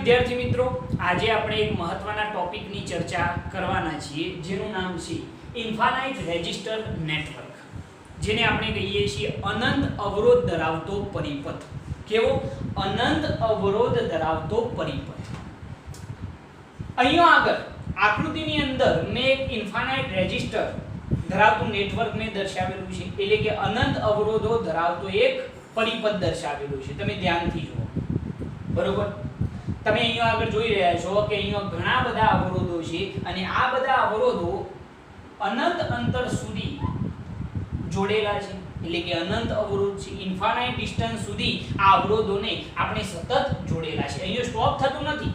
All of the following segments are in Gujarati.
વિદ્યાર્થી મિત્રો, આજે આપણે એક મહત્વના ટોપિકની ચર્ચા કરવાના છીએ જેનું નામ છે ઇન્ફાનાઇટ રેજિસ્ટર નેટવર્ક, જેને આપણે કહીએ છીએ અનંત અવરોધ ધરાવતો પરિપથ. કેવો? અનંત અવરોધ ધરાવતો પરિપથ. અહીંયા આગળ આકૃતિની અંદર મેં એક ઇન્ફાનાઇટ રેજિસ્ટર ધરાવતું નેટવર્ક મેં દર્શાવેલું છે, એટલે કે અનંત અવરોધો ધરાવતો એક પરિપથ દર્શાવેલું છે. તમે ધ્યાનથી જુઓ, બરોબર? તમે અહીંયા આગળ જોઈ રહ્યા છો કે અહીંયા ઘણા બધા અવરોધો છે અને આ બધા અવરોધો અનંત અંતર સુધી જોડેલા છે, એટલે કે અનંત અવરોધ છે. ઇન્ફાનાઇટ ડિસ્ટન્સ સુધી આ અવરોધોને આપણે સતત જોડેલા છે, અહીંયા સ્ટોપ થતું નથી.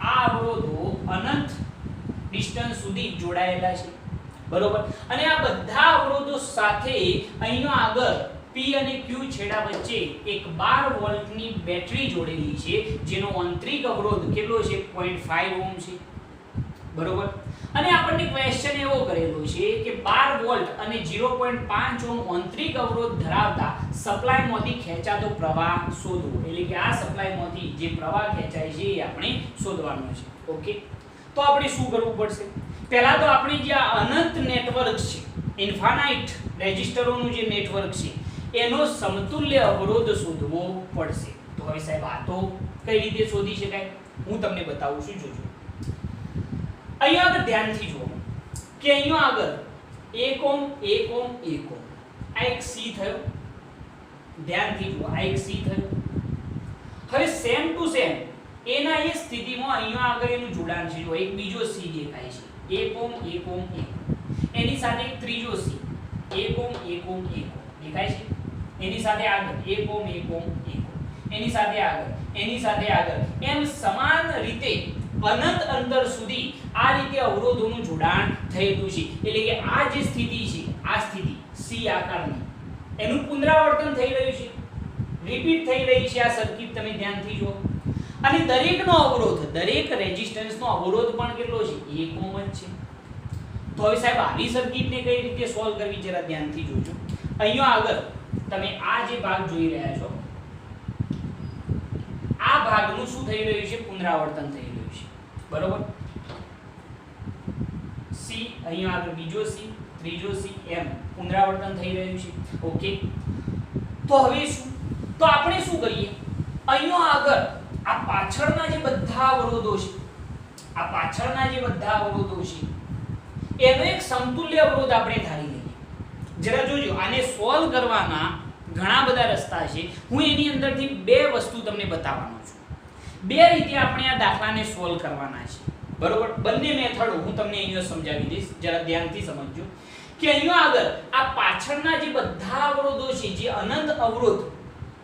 આ અવરોધો અનંત ડિસ્ટન્સ સુધી જોડાયેલા છે, બરોબર? અને આ બધા અવરોધો સાથે અહીંયા આગળ P અને Q છેડા વચ્ચે એક 12 વોલ્ટની બેટરી જોડેલી છે, જેનો આંતરિક અવરોધ કેટલો છે? 0.5 ઓહ્મ છે, બરોબર? અને આપણને ક્વેશ્ચન એવો કરેલો છે કે 12 વોલ્ટ અને 0.5 ઓહ્મ આંતરિક અવરોધ ધરાવતા સપ્લાયમાંથી ખેંચાતો પ્રવાહ શોધવો, એટલે કે આ સપ્લાયમાંથી જે પ્રવાહ ખેંચાય છે એ આપણે શોધવાનો છે. ઓકે, તો આપણે શું કરવું પડશે? પહેલા તો આપણે જે આ અનંત નેટવર્ક છે, ઇન્ફાનાઇટ રેજિસ્ટરોનું જે નેટવર્ક છે, એનો સમતુલ્ય અવરોધ શોધવો પડશે. તો હવે સાહેબ આ તો કઈ રીતે શોધી શકાય? હું તમને બતાવું છું. જોજો અહીંયા આગળ ધ્યાનથી જુઓ કે અહીંયા આગળ 1 ઓહ્મ 1 ઓહ્મ 1 ઓહ્મ આ એક C થયો. ધ્યાનથી જુઓ, આ એક C થયો. હવે સેમ ટુ સેમ એના એ સ્થિતિમાં અહીંયા આગળ એનું જોડાણ છે. જો એક બીજો C દેખાય છે, 1 ઓહ્મ 1 ઓહ્મ 1 ઓહ્મ. એની સાથે એક ત્રીજો C, 1 ઓહ્મ 1 ઓહ્મ 1 ઓહ્મ દેખાય છે. એની સાથે આગળ 1 ઓહ્મ 1 ઓહ્મ 1 ઓહ્મ, એની સાથે આગળ, એની સાથે આગળ, એમ સમાન રીતે અનંત અંતર સુધી આ રીતે અવરોધોનું જોડાણ થયેલું છે. એટલે કે આ જે સ્થિતિ છે, આ સ્થિતિ C આકારની, એનું પુનરાવર્તન થઈ રહ્યું છે, રિપીટ થઈ રહી છે આ સર્કિટ. તમે ધ્યાનથી જુઓ. અને દરેકનો અવરોધ, દરેક રેઝિસ્ટન્સનો અવરોધ પણ કેટલો છે? 1 ઓહ્મ જ છે. તો હવે સાહેબ આવી સર્કિટને કઈ રીતે સોલ્વ કરવી જરા ધ્યાનથી જોજો. અહીંયા આગળ તમે આ જે ભાગ જોઈ રહ્યા છો, આ ભાગનું શું થઈ રહ્યું છે? પુનરાવર્તન થઈ રહ્યું છે, બરોબર? C, અહીંયા આગળ બીજો C, ત્રીજો C, એમ પુનરાવર્તન થઈ રહ્યું છે. ઓકે, તો હવે શું? તો આપણે શું કરીએ? અહીંયા આગળ આ પાછળના જે બધા અવરોધો છે, આ પાછળના જે બધા અવરોધો છે, એનો એક સમતુલ્ય અવરોધ આપણે ધારી લઈએ. જરા જોજો, આને સોલ્વ કરવાના ઘણા બધા રસ્તા છે. હું એની અંદરથી બે વસ્તુ તમને બતાવવાનો છું. બે રીતે આપણે આ દાખલાને સોલ્વ કરવાના છે, બરોબર? બંને મેથડો હું તમને અહીંયા સમજાવી દઈશ, જરા ધ્યાનથી સમજજો કે અહીંયા આગળ આ પાછળના જે બધા અવરોધો છે, જે અનંત અવરોધ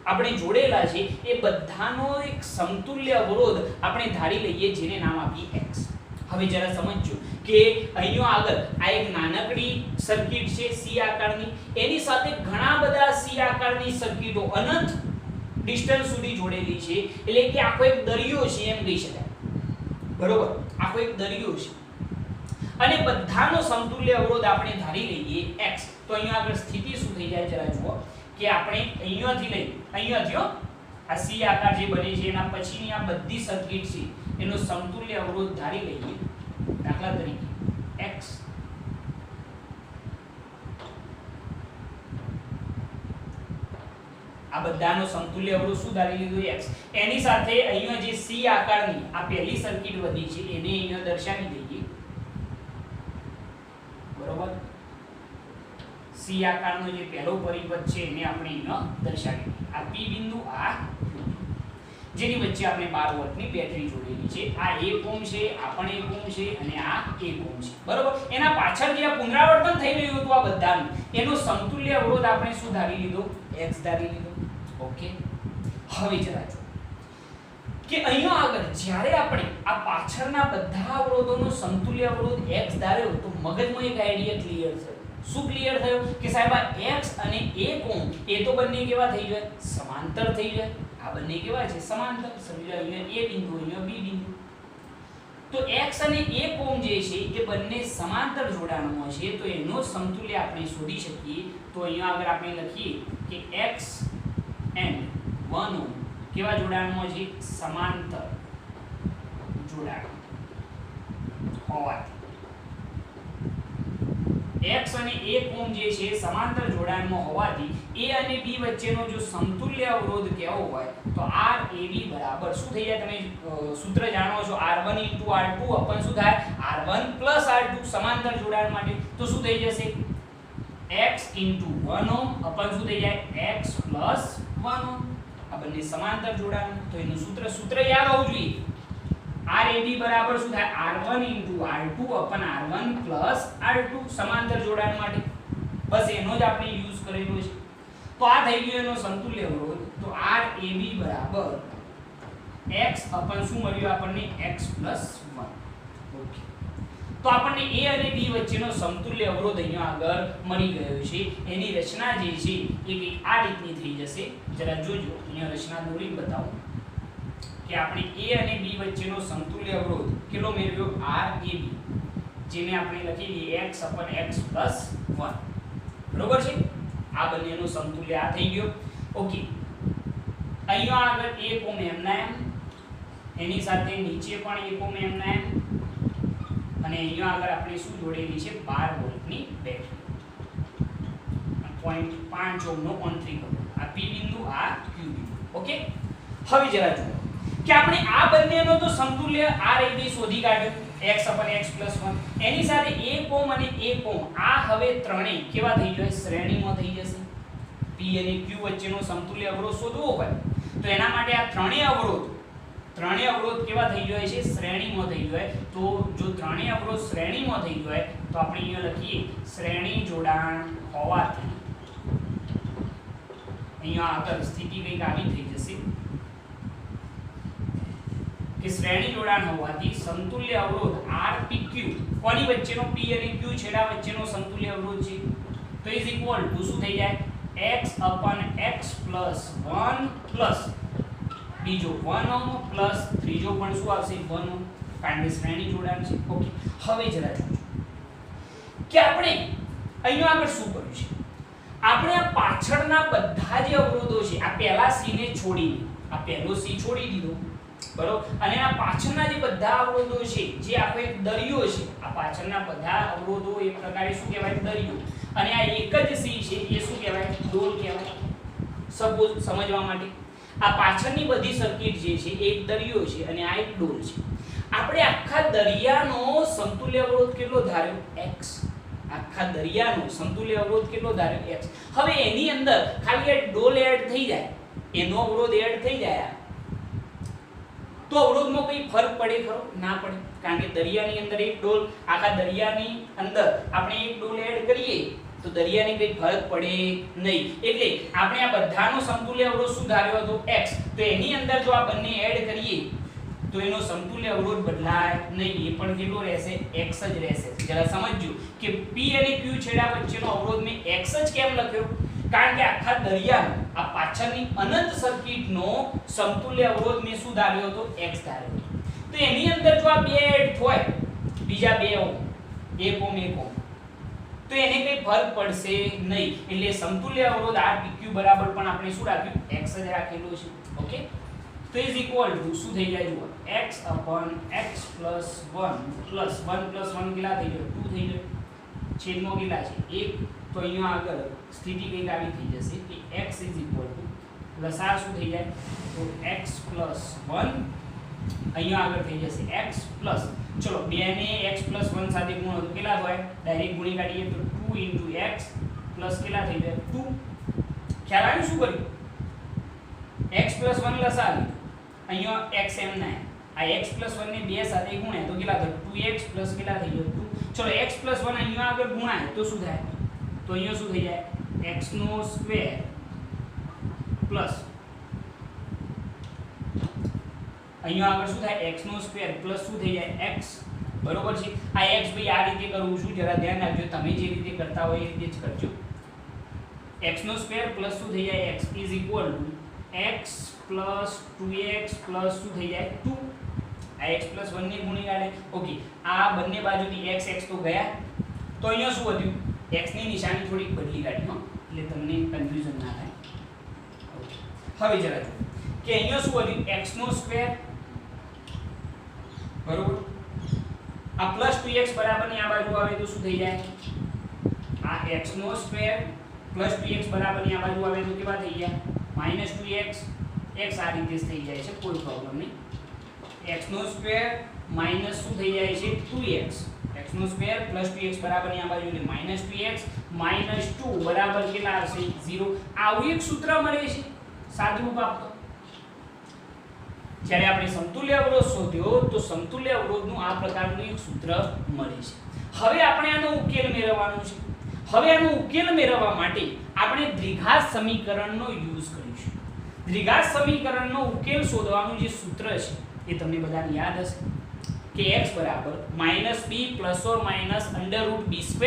આપણે જોડેલા છે, એ બધાનો એક સમતુલ્ય અવરોધ આપણે ધારી લઈએ, જેને નામ આપીએ x. હવે જરા સમજજો કે અહીંયા આગળ આ એક નાનકડી સર્કિટ છે C આકારની, એની સાથે ઘણા બધા C આકારની સર્કિટો અનંત ડિસ્ટન્સ સુધી જોડેલી છે, એટલે કે આખો એક દરિયો છે એમ કહી શકાય, બરોબર? આખો એક દરિયો છે અને બધાનો સમતુલ્ય અવરોધ આપણે ધારી લઈએ x. તો અહીંયા આગળ સ્થિતિ શું થઈ જાય જરા જુઓ કે આપણે અહીંયાથી લઈ અહીંયાથી આ C આકાર જે બને છે એના પછીની આ બધી સર્કિટ છે એનો સમતુલ્ય અવરોધ ધારી લઈએ. દાખલા તરીકે x, આ બધાનો સમતુલ્ય અવરોધ શું ધારી લીધો? x. એની સાથે અહીંયા જે C આકારની આ પહેલી સર્કિટ વધી છે એને અહીંયા દર્શાવી દઈએ, બરોબર? C આકારનો જે પહેલો પરિપથ છે એને આપણે અહીંયા દર્શાવી દઈએ. આ P બિંદુ, આ જેની વચ્ચે આપણે 12 વોલ્ટની બેટરી જોડેલી છે. આ 1 ઓહ્મ છે, આ પણ 1 ઓહ્મ છે અને આ 1 ઓહ્મ છે, બરોબર? એના પાછળ જે આ પુનરાવર્તન થઈ રહ્યું હતું આ બધાનું, એનો સમતુલ્ય અવરોધ આપણે શું ધારી લીધો? x ધારી લીધો. ઓકે, હવે જરા જો કે અહીંયા આગળ જ્યારે આપણે આ પાછળના બધા અવરોધોનો સમતુલ્ય અવરોધ x ધાર્યો તો મગજમાં એક આઈડિયા ક્લિયર થયો. શું ક્લિયર થયો? કે સાહેબ આ x અને 1 ઓહ્મ એ તો બંને કેવા થઈ જાય? સમાંતર થઈ જાય. આ બંને કેવા છે? સમાંતર. સમજો અહીંયા a બિંદુ, અહીંયા b બિંદુ. તો x અને 1 ઓહ્મ જે છે એ બંને સમાંતર જોડાણમાં છે, તો એનો સમતુલ્ય આપણે શોધી શકીએ. તો અહીંયા આગળ આપણે લખીએ કે x and 1 ઓહ્મ કેવા જોડાણમાં છે? સમાંતર. x અને 1 ઓહ્મ જે છે સમાંતર જોડાણમાં હોવાથી a અને b વચ્ચેનો જો સમતુલ્ય અવરોધ કેવો હોય તો Rab બરાબર શું થઈ જાય, તમે સૂત્ર જાણો છો, R1 * R2 અપન શું થાય R1 + R2 સમાંતર જોડાણ માટે તો શું થઈ જશે x * 1 ઓહ્મ અપન શું થઈ જાય x + 1 ઓહ્મ. આ બંને સમાંતર જોડાણ તો એનું સૂત્ર યાદ હોવું જોઈએ. Rab બરાબર શું થાય R1 * R2 અપન R1 + R2 સમાંતર જોડાણ માટે. બસ એનો જ આપણે યુઝ કરેલો છે. તો આ થઈ ગયો એનો સમતુલ્ય અવરોધ. તો Rab બરાબર x અપન શું મળ્યું આપણને x + 1. ઓકે, તો આપણને a અને b વચ્ચેનો સમતુલ્ય અવરોધ અહીંયા આગળ મળી ગયો છે. એની રચના જે છે એ કંઈક આ રીતની થઈ જશે. જરા જોજો, અહીંયા રચના દોરીને બતાવો કે આપણે a અને b વચ્ચેનો સમતુલ્ય અવરોધ કેટલો મેળવ્યો Rab, જેને આપણે લખી દઈએ x અપન x + 1. બરોબર છે. આ બંનેનો સમતુલ્ય આ થઈ ગયો. ઓકે, અહીંયા આગળ 1 ઓહ્મ એમના એમ, એની સાથે નીચે પણ 1 ઓહ્મ એમના એમ, અને અહીંયા આગળ આપણે શું જોડેલી છે 12 વોલ્ટની બેટરી, 0.5 ઓહ્મનો ઓન3 કરો. આ p બિંદુ, આ q બિંદુ. ઓકે, હવે જરા જુઓ કે આપણે આ બંનેનો તો સમતુલ્ય Rab શોધી કાઢ્યો x અપન x + 1. એની સાથે 1 ઓહ્મ અને 1 ઓહ્મ આ હવે ત્રણેય કેવા થઈ જશે શ્રેણીમાં થઈ જશે. p અને q વચ્ચેનો સમતુલ્ય અવરોધ શોધવો હોય તો એના માટે આ ત્રણેય અવરોધ કેવા થઈ જાય છે શ્રેણીમાં થઈ જાય. તો જો ત્રણેય અવરોધ શ્રેણીમાં થઈ જાય તો આપણે અહીંયા લખીએ શ્રેણી જોડાણ હોવાથી, અહીંયા આગળ સ્થિતિ કંઈક આવી થઈ જશે કે શ્રેણી જોડાણ હોવાથી સમતુલ્ય અવરોધ Rpq કોની વચ્ચેનો p અને q છેડા વચ્ચેનો સમતુલ્ય અવરોધ છે તો ઇઝ ઇક્વલ ટુ શું થઈ જાય x અપન x + 1 પ્લસ બીજો 1 ઓહ્મ પ્લસ ત્રીજો પણ શું આવશે 1 ઓહ્મ, કારણ કે શ્રેણી જોડાણ છે. ઓકે, હવે જરા જોજો કે આપણે અહીંયા આગળ શું કર્યું છે. આપણે આ પાછળના બધા જે અવરોધો છે, આ પહેલા c ને છોડીને આ પહેલો c છોડી દીધો, બરોબર, અને આ પાછળના જે બધા અવરોધો છે જે આખો એક દરિયો છે, આ પાછળના બધા અવરોધો એક પ્રકારે શું કહેવાય દરિયો, અને આ એક જ c છે એ શું કહેવાય ડોલ કહેવાય. સપોઝ સમજવા માટે આ પાછળની બધી સર્કિટ જે છે એક દરિયો છે અને આ એક ડોલ છે. આપણે આખા દરિયાનો સમતુલ્ય અવરોધ કેટલો ધાર્યો x. આખા દરિયાનો સમતુલ્ય અવરોધ કેટલો ધાર્યો x. હવે એની અંદર ખાલી એક ડોલ એડ થઈ જાય, એનો અવરોધ એડ થઈ જાય તો અવરોધમાં કોઈ ફરક પડે ખરો? ના પડે, કારણ કે દરિયાની અંદર એક ડોલ, આખા દરિયાની અંદર આપણે એક ડોલ એડ કરીએ તો દરિયાને કોઈ ફરક પડે નહીં. એટલે આપણે આ બધાનો સમતુલ્ય અવરોધ શું ધાર્યો હતો x. તો એની અંદર જો આ બંને એડ કરીએ તો એનો સમતુલ્ય અવરોધ બદલાય નહીં, એ પણ કેટલો રહેશે x જ રહેશે. જરા સમજજો કે p અને q છેડા વચ્ચેનો અવરોધ મેં x જ કેમ લખ્યો, કારણ કે આખા દરિયાનો આ પાછળની અનંત સર્કિટનો સમતુલ્ય અવરોધ મેં શું ધાર્યો હતો x ધાર્યો હતો. તો એની અંદર જો આ બે એડ થાય, બીજા 2 ઓહ્મ 1 ઓહ્મ 1 ઓહ્મ, તો એને કઈ ફરક પડશે નહીં. એટલે સમતુલ્ય અવરોધ Rpq બરાબર પણ આપણે શું રાખ્યું x જ રાખેલું છે. ઓકે, તો ઇઝ ઇક્વલ ટુ શું થઈ જાય જુઓ x અપન x + 1 પ્લસ 1 + 1 કેટલા થઈ જાય 2 થઈ જાય, છેદમાં કેટલા છે 1. તો અહીંયા આગળ સ્થિતિ કંઈક આવી થઈ જશે કે x ઇઝ ઇક્વલ ટુ લસા શું થઈ જાય તો x + 1, અહીંયા આગળ થઈ જશે x પ્લસ, ચલો 2 ને x + 1 સાથે ગુણો તો કેટલા થાય, ડાયરેક્ટ ગુણી કાઢીએ તો 2 * x પ્લસ કેટલા થઈ જાય 2. ખ્યાલ આવ્યું શું કર્યું, x + 1 લસા લીધો, અહીંયા x એમ ના, આ x + 1 ને 2 સાથે ગુણ્યા તો કેટલા થાય 2x પ્લસ કેટલા થઈ જાય 2. ચલો x + 1 અહીંયા આગળ ગુણાય તો શું થાય, તો અહીંયા શું થઈ જાય x² પ્લસ અહીંયા આગળ શું થાય x² પ્લસ શું થઈ જાય x. બરોબર છે. આ x ભાઈ આ રીતે કરું છું, જરા ધ્યાન રાખજો, તમે જે રીતે કરતા હોય એ રીતે જ કરજો. x² પ્લસ શું થઈ જાય x is equal to x plus 2x plus શું થઈ જાય 2. આ x + 1 ને ગુણી કાઢે. ઓકે, આ બંને બાજુથી x તો ગયા, તો અહીંયા શું વધ્યું x ની નિશાની થોડીક બદલી કાઢી હો, એટલે તમને કન્ફ્યુઝન ના થાય. ઓકે, હવે જરા જુઓ કે અહીંયા શું વધ્યું x², બરોબર, આ +2x બરાબર ની આ બાજુ આવે તો શું થઈ જાય x નો સ્ક્વેર પ્લસ 2x બરાબર ની આ બાજુ આવે તો કેવા થઈ ગયા -2x x આ રીતે થઈ જાય છે, કોઈ પ્રોબ્લેમ નહીં. x નો સ્ક્વેર માઈનસ શું થઈ જાય છે 2x, x નો સ્ક્વેર પ્લસ 2x બરાબર ની આ બાજુ એટલે -2x -2 બરાબર કેટલા આવશે 0. આવું એક સૂત્ર મળે છે સાદુરૂપ આપતો. જ્યારે આપણે સમતુલ્ય અવરોધ શોધ્યો તો સમતુલ્ય અવરોધનું આ પ્રકારનું એક સૂત્ર મળે છે. હવે આપણે આનો ઉકેલ મેળવવાનો છે. હવે આનો ઉકેલ મેળવવા માટે આપણે દ્વિઘાત સમીકરણનો યુઝ કરીશું. દ્વિઘાત સમીકરણનો ઉકેલ શોધવાનું જે સૂત્ર છે એ તમને બધાને યાદ હશે કે x બરાબર -b ± √b²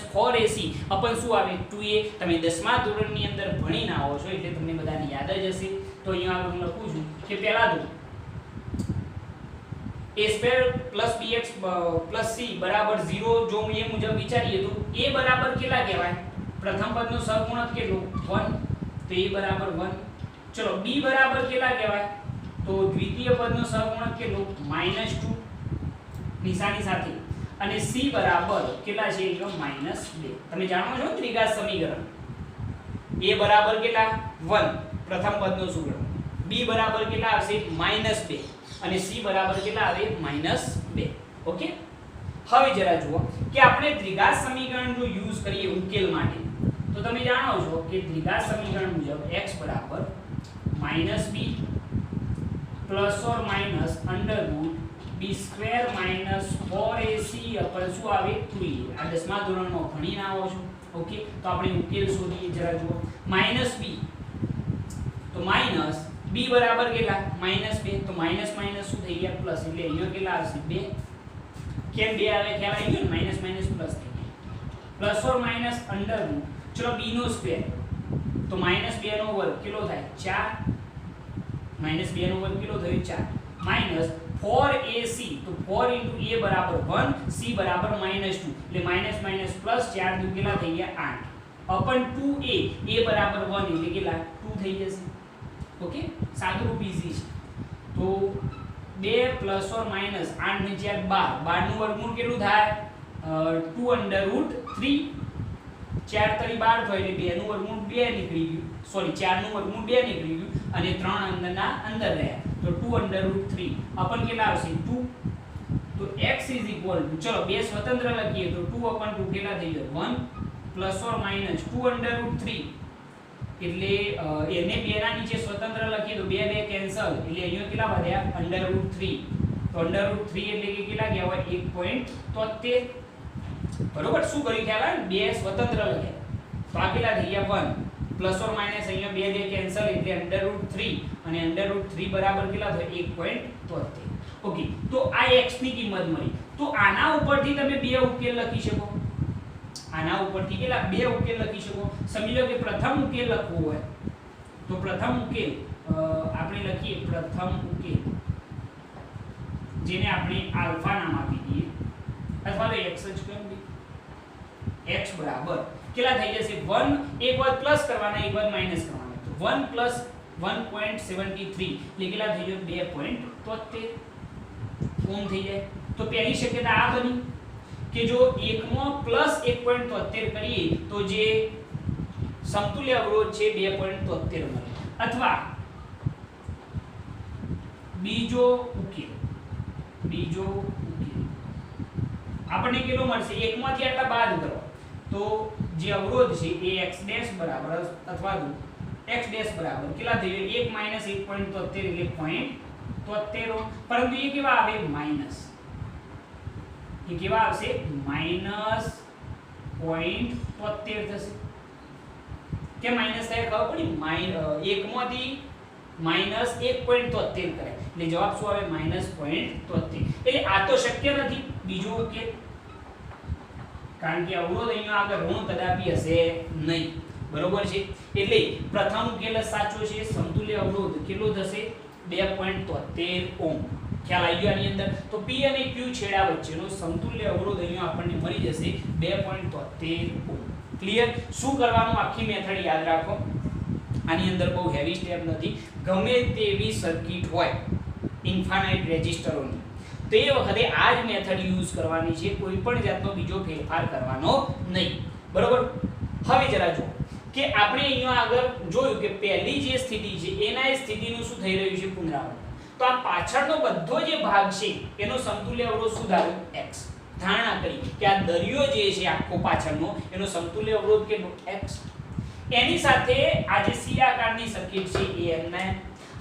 - 4ac અપન શું આવે 2a. તમે 10મા ધોરણની અંદર ભણીને આવો છો એટલે તમને બધાને યાદ જ હશે. તો અહીંયા હું લખું છું કે પહેલા તો a² + bx + c બરાબર 0 જો એ મુજબ વિચારીએ તો a બરાબર કેટલા કહેવાય પ્રથમ પદનો સહગુણક કેટલો 1 તો a બરાબર 1. ચલો b બરાબર કેટલા કહેવાય તો દ્વિતીય પદનો સહગુણક કેટલો -2 નિશાની સાથે અને c બરાબર કેટલા છે એટલે -2. તમે જાણો છો દ્વિઘાત સમીકરણ a બરાબર કેટલા 1 પ્રથમ પદનો સહગુણક, b બરાબર કેટલા આવશે -2 અને c બરાબર કેટલા આવે -2. ઓકે. હવે જરા જુઓ કે આપણે દ્વિઘાત સમીકરણ જો યુઝ કરીએ ઉકેલ માટે તો તમે જાણો છો કે દ્વિઘાત સમીકરણ મુજબ x બરાબર -b ± √b² - 4ac અપન શું આવે 2a. આ 10મા ધોરણમાં ભણીને આવો છો. ઓકે. તો આપણે ઉકેલ શોધીએ. જરા જુઓ -b તો માઈનસ b બરાબર કેટલા -2 તો માઈનસ માઈનસ શું થઈ ગયા પ્લસ એટલે અહીંયા કેટલા આવશે 2. કેમ 2 આવે ખ્યાલ આવી ગયો ને માઈનસ માઈનસ પ્લસ થઈ ગયા ± √. ચલો b નો સ્ક્વેર તો -2 નો વર્ગ કેટલો થાય 4 -2 નો વર્ગ કેટલો થયો 4 માઈનસ 4ac તો 4 * a બરાબર 1 c બરાબર -2 એટલે માઈનસ માઈનસ પ્લસ 4 દુ કેટલા થઈ ગયા 8 અપન 2a a બરાબર 1 એટલે કેટલા 2 થઈ જશે. ઓકે. સાદુરૂપ ઈઝી છે. તો 2 ± -8 ને 4 12 નું વર્ગમૂળ કેટલું થાય 2√3 4 તરી 12 થાય એટલે 2 નું વર્ગમૂળ 2 નીકળી ગયું, સોરી 4 નું વર્ગમૂળ 2 નીકળી ગયું અને 3 અંદરના અંદર રહ્યા તો 2√3 અપન કેટલા આવશે 2. તો x = ચલો બે સ્વતંત્ર લખીએ તો 2/2 કેટલા થઈ ગયો 1 ± 2√3 એટલે એને બે ના નીચે સ્વતંત્ર લખીએ તો 2 2 કેન્સલ એટલે અહીંયા કેટલા વધ્યા √3 તો √3 એટલે કે કેટલા ગયા હોય 1.73. બરોબર. શું કર્યું ખ્યાલ આવે બે સ્વતંત્ર લખ્યા તો આ કેટલા થઈ ગયા 1 ± અહીંયા 2 2 કેન્સલ એટલે √3 અને √3 બરાબર કેટલા થાય 1.73. ઓકે. તો આ x ની કિંમત મળી. તો આના ઉપરથી તમે બે ઉકેલ લખી શકો. આના ઉપરથી કેટલા બે ઉકેલ લખી શકો. સમજી લો કે પ્રથમ ઉકેલ લખવો હોય તો પ્રથમ ઉકેલ આપણે લખીએ પ્રથમ ઉકેલ જેને આપણે આલ્ફા નામ આપી દઈએ અથવા તો x જ કહી દઈએ. x બરાબર કેટલા થઈ જશે 1 એક વાર પ્લસ કરવાના એક વાર માઈનસ કરવાના તો 1 + 1.73 એટલે કેટલા થઈ ગયો 2.73 ઓમ થઈ જાય. તો પહેલી શક્યતા આ બની કે જો 1 માં પ્લસ 1.73 કરીએ તો જે સમતુલ્ય અવરોધ છે 2.73 મળે. અથવા બીજો ઉકેલ આપણને કેટલો મળશે 1 માંથી આટલા બાદ કરો તો જે અવરોધ છે એ x' બરાબર અથવા તો x' બરાબર કેટલા થઈ ગયો 1 - 1.73 એટલે 0.73. પરંતુ એ કેવા આવે માઈનસ એ કેવા આવશે -0.73 થશે. કે માઈનસ થાય ખબર પડી 1 માંથી -1.73 કરે એટલે જવાબ શું આવે -0.73. એટલે આ તો શક્ય નથી. બીજો ઉકેલ કારણ કે અવરોધ અહીંયા આગળ ઋણ કદાપી હશે નહીં. બરોબર છે. એટલે પ્રથમ ઉકેલ જ સાચો છે. સમતુલ્ય અવરોધ કેટલો થશે 2.73 ઓહ્મ. ખ્યાલ આવી ગયો આની અંદર. તો P અને Q છેડા વચ્ચેનો સમતુલ્ય અવરોધ અહીંયા આપણને મળી જશે 2.73 ઓહ્મ. ક્લિયર. શું કરવાનું આખી મેથડ યાદ રાખો. આની અંદર બહુ હેવી સ્ટેપ નથી. ગમે તેવી સર્કિટ હોય ઇન્ફાનાઇટ રેઝિસ્ટરોની તો એ વખતે આ જ મેથડ યુઝ કરવાની છે. કોઈ પણ જાતનો બીજો ફેરફાર કરવાનો નહીં. બરોબર. હવે જરા જો કે આપણે અહીંયા આગળ જોયું કે પહેલી જે સ્થિતિ છે એના એ સ્થિતિનું શું થઈ રહ્યું છે પુનરાવર્તન. તો આ પાછળનો બધો જે ભાગ છે એનો સમતુલ્ય અવરોધ શું ધાર્યો x. ધારણા કરી કે આ દરિયો જે છે આખો પાછળનો એનો સમતુલ્ય અવરોધ કેટલો x. એની સાથે આ જે સી આકારની સર્કિટ છે એ એમના.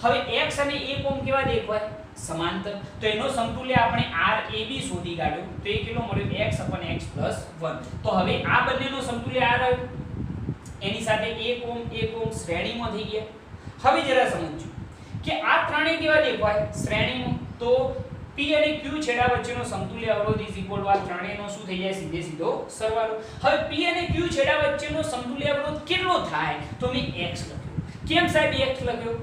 હવે x અને a કોણ કેવા દેખાય સમાંતર. તો એનો સમતુલ્ય આપણે RAB શોધી કાઢ્યો. તો એ કેટલો મળ્યો x/x + 1. તો હવે આ બંનેનો સમતુલ્ય આ રહ્યો. એની સાથે 1 ઓહ્મ શ્રેણીમાં થઈ ગયા. હવે જરા સમજો કે આ ત્રણેય કેવા દેખાય શ્રેણીમાં. તો P અને Q છેડા વચ્ચેનો સમતુલ્ય અવરોધ આ ત્રણેયનો શું થઈ જાય સીધો સરવાળો. હવે P અને Q છેડા વચ્ચેનો સમતુલ્ય અવરોધ કેટલો થાય તો મેં x લખ્યો. કેમ સાહેબ x લખ્યો?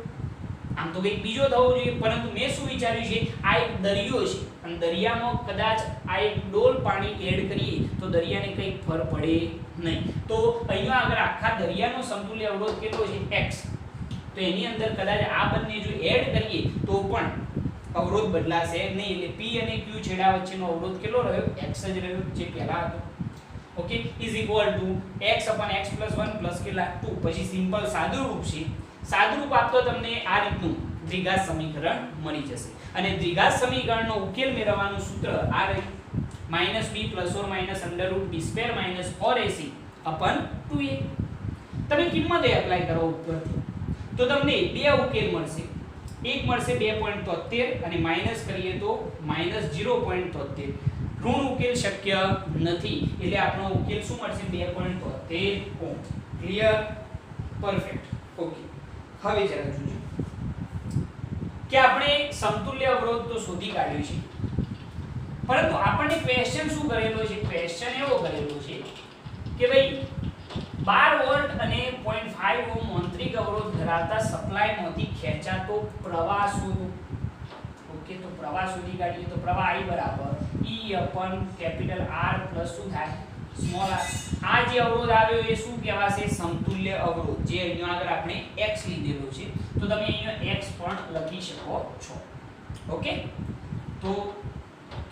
આમ તો કંઈક બીજો થવો જોઈએ, પરંતુ મેં શું વિચાર્યું છે આ એક દરિયો છે અને દરિયામાં કદાચ આ એક ડોલ પાણી એડ કરીએ તો દરિયાને કંઈક ફર પડે નહીં. તો અહીંયા આગળ આખા દરિયાનો સમતુલ્ય અવરોધ કેટલો છે x. તો એની અંદર કદાચ આ બંને જો એડ કરીએ તો પણ અવરોધ બદલાશે નહીં. એટલે P અને Q છેડા વચ્ચેનો અવરોધ કેટલો રહ્યો x જ રહ્યો જે પહેલા હતો. Okay is equal to x/x + 1 plus કેટલા 2. પછી સિમ્પલ સાદુરૂપ છે. સાદુરૂપ આપતો તમને આ રીતનું દ્વિઘાત સમીકરણ મળી જશે. અને દ્વિઘાત સમીકરણનો ઉકેલ મેળવવાનું સૂત્ર આ રહ્યું -b ± √b² - 4ac/2a. તમે કિંમત એપ્લાય કરો ઉપરથી તો તમને બે ઉકેલ મળશે. એક મળશે 2.73 અને માઈનસ કરીએ તો -0.73. ઋણ ઉકેલ શક્ય નથી એટલે આપણો ઉકેલ શું મળશે 2.73 ઓહ્મ. ક્લિયર? પરફેક્ટ. ઓકે હવે જરા જોજો કે આપણે સમતુલ્ય અવરોધ તો શોધી કાઢ્યો છે, પરંતુ આપણને ક્વેશ્ચન શું કરેલો છે? ક્વેશ્ચન એવો કરેલો છે કે ભાઈ 12 વોલ્ટ અને 0.5 ઓહ્મ આંતરિક અવરોધ ધરાવતા સપ્લાયમાંથી ખેંચાતો પ્રવાહ શોધો. ઓકે તો પ્રવાહ શોધી કાઢીએ તો પ્રવાહ I E/R પ્લસ શું થાય સ્મોલ r. આ જે અવરોધ આવ્યો એ શું કહેવાશે? સમતુલ્ય અવરોધ. જે અહીંયા આગળ આપણે x લીધેલો છે તો તમે અહીંયા x પણ લખી શકો છો. ઓકે તો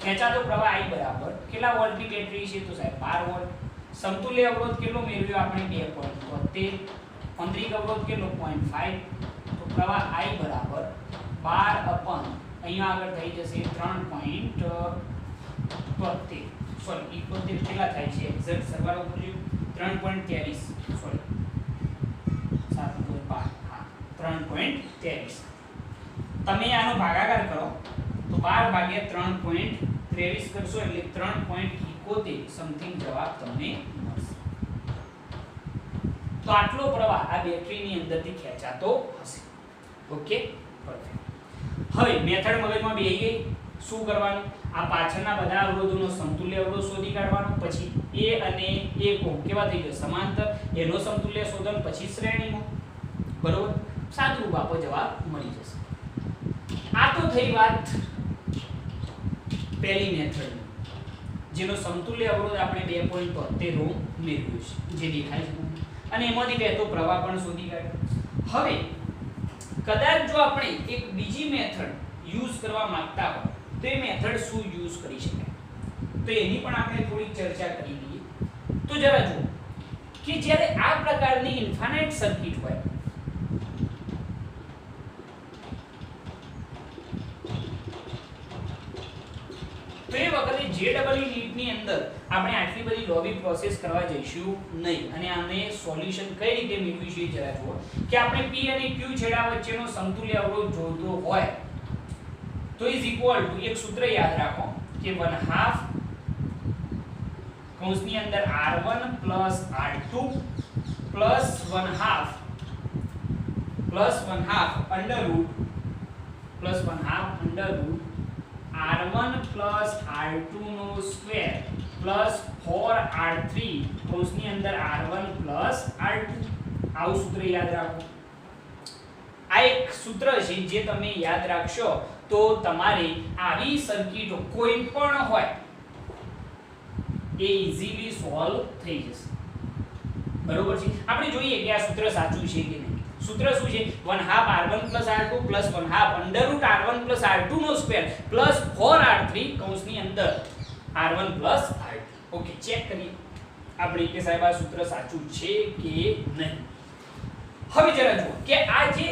ખેંચાતો પ્રવાહ I બરાબર કેટલા વોલ્ટની બેટરી છે તો સાહેબ 12 વોલ્ટ. સમતુલ્ય અવરોધ કેટલો મેળવ્યો આપણે 2.73. આંતરિક અવરોધ કેટલો 0.5. તો પ્રવાહ I બરાબર 12 અહીંયા આગળ થઈ જશે 3.73 સોરી 71 કેટલા થાય છે એક્ઝેક્ટ સરવાળો કરજો 3.43 સોરી 7.5 હા 3.43. તમે આનો ભાગાકાર કરો તો 12 ભાગ્યા 3.23 કરશો એટલે 3.71 સમથિંગ જવાબ તમને મળશે. તો આટલો પ્રવાહ આ બેટરીની અંદરથી ખેંચાતો હશે. Okay perfect. હવે મેથડ મગજમાં બેહી ગઈ. શું કરવાનું? આ પાછળના બધા અવરોધોનો સમતુલ્ય અવરોધ શોધી કાઢવાનો. પછી a અને a કોણ કેવા થઈ જશે સમાંતર. એનો સમતુલ્ય શોધન પછી શ્રેણીમાં. બરોબર? સાદુરૂપ આપો જવાબ મળી જશે. આ તો થઈ વાત પહેલી મેથડની જેનો સમતુલ્ય અવરોધ આપણે 2.73 ઓહ્મ મેળવ્યો છે જે દેખાય છે અને એમાંથી વહેતો પ્રવાહ પણ શોધી કાઢ્યો. હવે કદાચ જો આપણે એક બીજી મેથડ યુઝ કરવા માંગતા હોય તો એ મેથડ શું યુઝ કરી શકાય તો એની પણ આપણે થોડી ચર્ચા કરી લઈએ. તો જરા જુઓ કે જ્યારે આ પ્રકારની ઇન્ફાઇનાઇટ સર્કિટ હોય તો એ વખતે JEE નીટની અંદર આપણે આટલી બધી લોબી પ્રોસેસ કરવા જઈશું નહીં. અને આને સોલ્યુશન કઈ રીતે મેળવીશું એ જરા જુઓ કે આપણે P અને Q છેડા વચ્ચેનો સમતુલ્ય અવરોધ જોતો હોય તો ઇઝ ઇક્વલ ટુ એક સૂત્ર યાદ રાખો કે 1/2 કૌંસની અંદર R1 + R2 +1/2 under route R1 + R2 નો સ્ક્વેર +4R3 કૌંસની અંદર R1 + R2. આવું સૂત્ર યાદ રાખો. આ એક સૂત્ર છે જે તમે યાદ રાખશો તો તમારે આવી સર્કિટો કોઈ પણ હોય એ ઈઝીલી સોલ્વ થઈ જશે. બરોબર છે? આપણે જોઈએ કે આ સૂત્ર સાચું છે કે નહીં. સૂત્ર શું છે? 1/2 R1 + R2 +1/2 √R1 + R2 નો સ્ક્વેર +4R3 કૌંસની અંદર R1 + R2. ઓકે ચેક કરીએ. આપણે કે સાહેબ આ સૂત્ર સાચું છે કે નહીં. હવે જરા જુઓ કે આ જે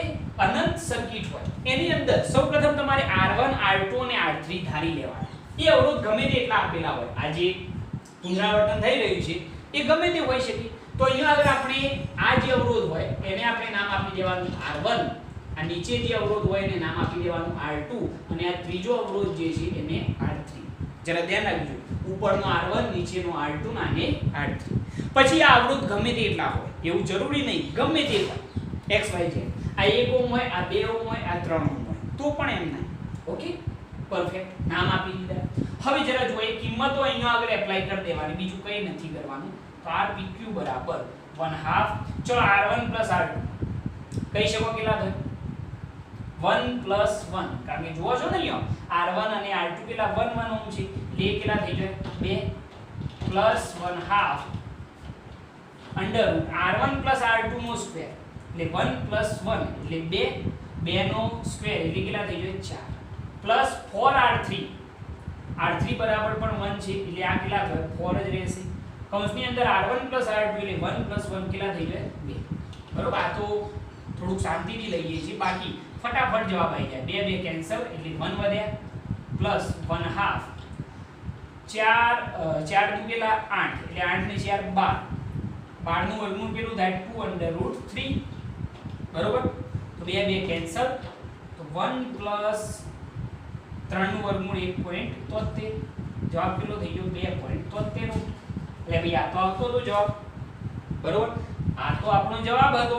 અનંત સર્કિટ હોય એની અંદર સૌપ્રથમ તમારે R1 R2 અને R3 ધારી લેવાના. એ અવરોધ ગમે તે એટલા આપેલા હોય, આ જે પુનરાવર્તન થઈ રહ્યું છે એ ગમે તે હોઈ શકે. તો અહીંયા આગળ આપણે આ જે અવરોધ હોય એને આપણે નામ આપી દેવાનું R1, આ નીચે જે અવરોધ હોય એને નામ આપી દેવાનું R2 અને આ ત્રીજો અવરોધ જે છે એને R3. જરા ધ્યાન રાખજો, ઉપરનો R1 નીચેનો R2 અને R3. પછી આ અવરોધ ગમે તે એટલા હોય, એવું જરૂરી નહીં, ગમે તે હોય x y z, આ 1 ઓહ્મ હોય, આ 2 ઓહ્મ હોય, આ 3 ઓહ્મ હોય, તો પણ એમ નહીં. ઓકે, પરફેક્ટ, નામ આપી દીધા. હવે જરા જોઈએ કિંમતો અહીંયા આગળ એપ્લાય કરી દેવાની, બીજું કંઈ નથી કરવાનું. તો Rpq બરાબર 1/2, ચલો R1 R2 કહી શકો કેટલા થાય? 1 + 1, કારણ કે જુઓ છો ને અહીંયા R1 અને R2 કેટલા 1 1 ઓહ્મ છે, એટલે એ કેટલા થઈ જાય 2 + 1/2 અંડર R1 + R2 નો સ્ક્વેર, એટલે 1 + 1 એટલે 2 નો સ્ક્વેર એટલે કેટલા થઈ જાય 4 + 4R3, R3 બરાબર પણ 1 છે એટલે આ કેટલા થાય 4 જ રહેશે. કૌંસની અંદર R1 + R2 એટલે 1 + 1 કેટલા થઈ જાય 2. બરોબર, આ તો થોડુંક શાંતિથી લઈએ છીએ, બાકી ફટાફટ જવાબ આવી જાય. 2 કેન્સલ એટલે 1 વધ્યા પ્લસ 1/2, 4 નું કેટલા 8 એટલે 8 ને 4 12, 12 નું વર્ગમૂળ કેટલું થાય 2√3. બરોબર, તો 2 કેન્સલ, તો 1 + 3 નું વર્ગમૂળ 1.73, જવાબ કેટલો થઈ ગયો 2.73. એટલે ભાઈ આ તો આવતો હતો જવાબ. બરોબર, આ તો આપણો જવાબ હતો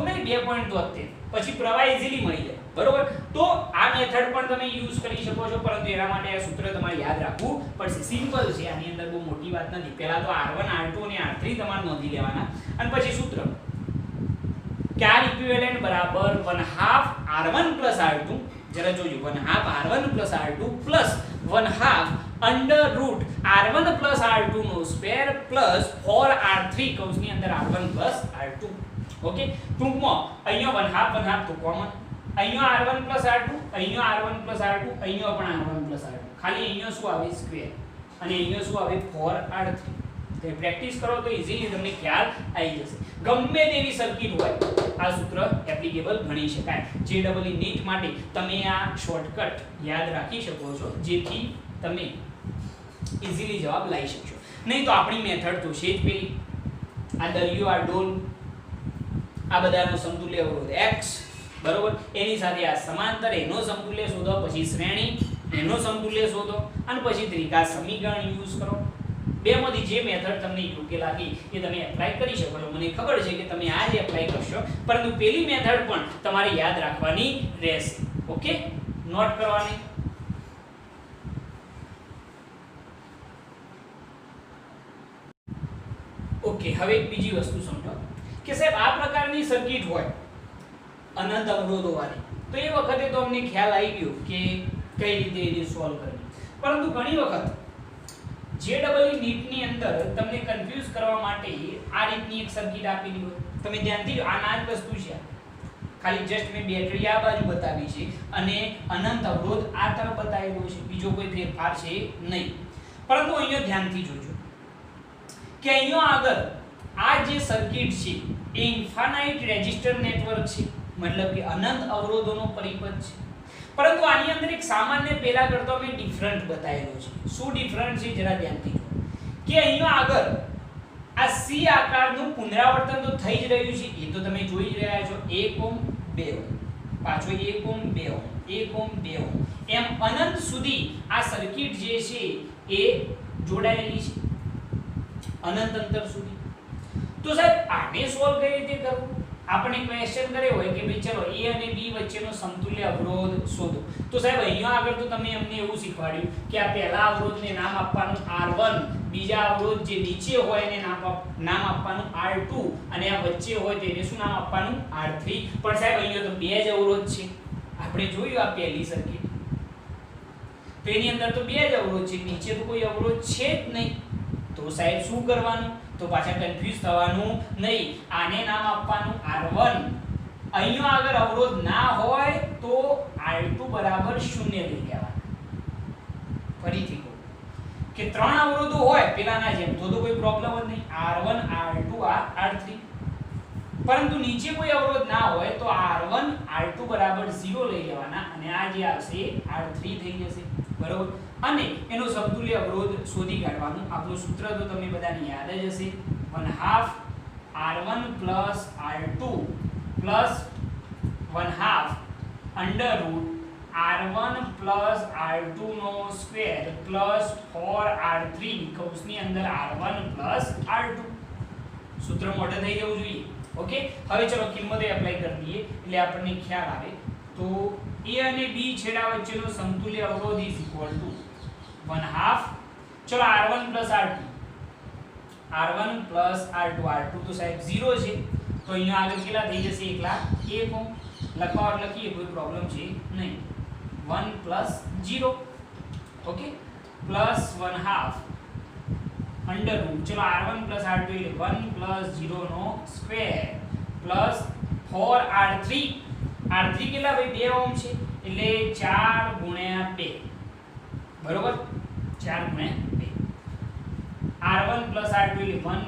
નહીં 2.73. પછી પ્રવાહ ઈઝીલી મળી જાય. બરોબર, તો આ મેથડ પણ તમે યુઝ કરી શકો છો, પરંતુ એના માટે આ સૂત્ર તમારે યાદ રાખવું પડશે. સિમ્પલ છે, આની અંદર બહુ મોટી વાત નથી. પહેલા તો R1 R2 અને R3 તમારે નોંધી લેવાના અને પછી સૂત્ર કે R ઇક્વિવેલેન્ટ બરાબર 1/2 R1 + R2, જરા જોજો 1/2 R1 + R2 plus 1/2 under √R1 + R2 નો સ્ક્વેર પ્લસ 4R3 કૌંસની અંદર R1 + R2. ઓકે, ટૂંકમાં અહીંયા 1/2 તો કોમન, અહીંયા R1 + R2, અહીંયા R1 + R2, અહીંયા પણ R1 + R2, ખાલી અહીંયા શું આવે સ્ક્વેર અને અહીંયા શું આવે 4R3. તો પ્રેક્ટિસ કરો તો ઈઝીલી તમને ખ્યાલ આવી જશે. ગમે તેવી સર્કિટ હોય આ સૂત્ર એપ્લિકેબલ ગણી શકાય. JEE નીટ માટે તમે આ શોર્ટકટ યાદ રાખી શકો છો, જેથી તમે ઈઝીલી જવાબ લાવી શકશો. નહીં તો આપણી મેથડ તો છે જ પેલી, આ દરિયો, આ ડોલ, આ બધાનો સમતુલ્ય અવરોધ x, બરોબર, એની સાથે આ સમાંતર, એનો સમતુલ્ય શોધો, પછી શ્રેણી, એનો સમતુલ્ય શોધો અને પછી ત્રિકા સમીકરણ યુઝ કરો. બેમાંથી જે મેથડ તમને યોગ્ય લાગી એ તમે એપ્લાય કરી શકો છો. મને ખબર છે કે તમે આ જ એપ્લાય કરશો, પરંતુ પેલી મેથડ પણ તમારે યાદ રાખવાની રહેશે. ઓકે, નોટ કરવાની. ઓકે, હવે એક બીજી વસ્તુ સમજો કે સાહેબ આ પ્રકારની સર્કિટ હોય અનંત અવરોધો વાળી, તો એ વખતે તો અમને ખ્યાલ આવી ગયો કે કઈ રીતે એને સોલ્વ કરવી. પરંતુ ઘણી વખત JEE નીટની અંદર તમને કન્ફ્યુઝ કરવા માટે આ રીતની એક સર્કિટ આપેલી હોય. તમે ધ્યાનથી આના જ વસ્તુ છે, ખાલી જસ્ટ મેં બેટરી આ બાજુ બતાવી છે અને અનંત અવરોધ આ તરફ બતાવેલો છે, બીજો કોઈ ફેરફાર છે નહીં. પરંતુ અહીંયા ધ્યાનથી જોજો કે અહીંયા આગળ આ જે સર્કિટ છે એ ઇન્ફાનાઇટ રેઝિસ્ટર નેટવર્ક છે, મતલબ કે અનંત અવરોધોનો પરિપથ છે. પરંતુ આની અંદર એક સામાન્ય પેલા કરતા મેં ડિફરન્ટ બતાવેલો છે. શું ડિફરન્ટ છે જરા ધ્યાનથી જુઓ કે અહીંયા આગળ આ C આકારનું પુનરાવર્તન તો થઈ જ રહ્યું છે, એ તો તમે જોઈ જ રહ્યા છો. 1 ઓહ્મ 2 ઓહ્મ, પાછો 1 ઓહ્મ 2 ઓહ્મ, 1 ઓહ્મ 2 ઓહ્મ, એમ અનંત સુધી આ સર્કિટ જે છે એ જોડાયેલી છે, અનંત અંતર સુધી. તો સાહેબ આને સોલ્વ કઈ રીતે કરવું? આપણે ક્વેશ્ચન કર્યો હોય કે ભાઈ ચલો A અને B વચ્ચેનો સમતુલ્ય અવરોધ શોધો. તો સાહેબ અહીંયા આગળ તો તમે અમને એવું શીખવાડ્યું કે આ પહેલા અવરોધને નામ આપવાનું R1, બીજા અવરોધ જે નીચે હોય એને નામ આપવાનું R2 અને આ વચ્ચે હોય તેને શું નામ આપવાનું R3. પણ સાહેબ અહીંયા તો બે જ અવરોધ છે. આપણે જોયું આ પહેલી સર્કિટ, તો એની અંદર તો બે જ અવરોધ છે, નીચે તો કોઈ અવરોધ છે જ નહીં. તો સાહેબ શું કરવાનું? તો પાછા કન્ફ્યુઝ થવાનું નહીં, આને નામ આપવાનું R1. અહીંયા આગળ અવરોધ ના હોય તો R2 બરાબર 0 લઈ લેવાનું. ફરીથી કહું, કે ત્રણ અવરોધો હોય પેલાના જેમ તો કોઈ પ્રોબ્લેમ જ નહીં, R1 R2 R3. પરંતુ નીચે કોઈ અવરોધ ના હોય તો R1 R2 બરાબર 0 લઈ લેવાના અને આ જે આવશે R3 થઈ જશે, બરોબર. અને એનો સમતુલ્ય અવરોધ શોધી કાઢવાનું. આપણું સૂત્ર તો તમને બધાને યાદ જ હશે, 1/2 R1 R2 1/2 under route R1 R2 નો સ્ક્વેર 4R3 કૌંસની અંદર R1 R2. સૂત્ર મોઢે થઈ જવું જોઈએ. ઓકે, હવે ચલો કિંમતો એપ્લાય કરી દઈએ એટલે આપણને ખ્યાલ આવે. તો A અને B છેડા વચ્ચેનો સમતુલ્ય અવરોધ ઇઝ ઇક્વલ ટુ 1/2. ચલો R1 R2 R2 તો સાહેબ 0 છે તો અહીંયા આગળ કેટલા થઈ જશે? એકલા 1 ઓમ. લખવા લખીએ કોઈ પ્રોબ્લેમ છે નહીં. 1 0. ઓકે, +1/2 અંડર રૂટ, ચલો R1 R2 એટલે 1 0 નો સ્ક્વેર 4R3. R3 કેટલા ભાઈ? 2 ઓમ છે એટલે 4 × 2, બરોબર. 4 × 2 R1 R2 એટલે 1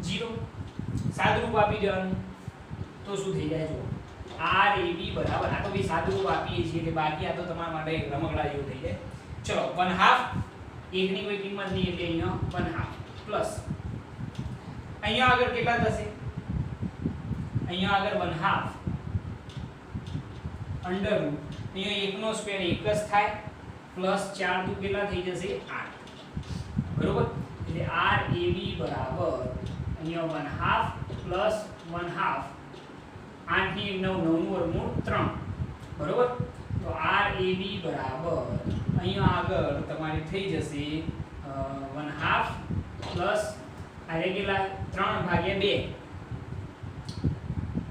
0. સાદુરૂપ આપી દેવાનું તો શું થઈ જાય? જો RAB બરાબર, આ તો ભાઈ સાદુરૂપ આપીએ છીએ એટલે બાકી આ તો તમારા માટે રમકડા જેવું થઈ જાય. ચલો 1/2, એકની કોઈ કિંમત નહીં એટલે અહીંયા 1/2 પ્લસ અહીંયા આગળ કેટલા થશે? અહીંયા આગળ 1/2 અંડર રૂટ, અહીંયા 1 નો સ્ક્વેર 1 જ થાય પ્લસ 4 તો કેટલા થઈ જશે? 8, બરોબર. એટલે RAB બરાબર અહીંયા 1/2 પ્લસ 1/2 8 ની 9 9 નું વર્ગમૂળ 3, બરોબર. તો RAB બરાબર અહીંયા આગળ તમારી થઈ જશે 1/2 પ્લસ આ કેટલા 3/2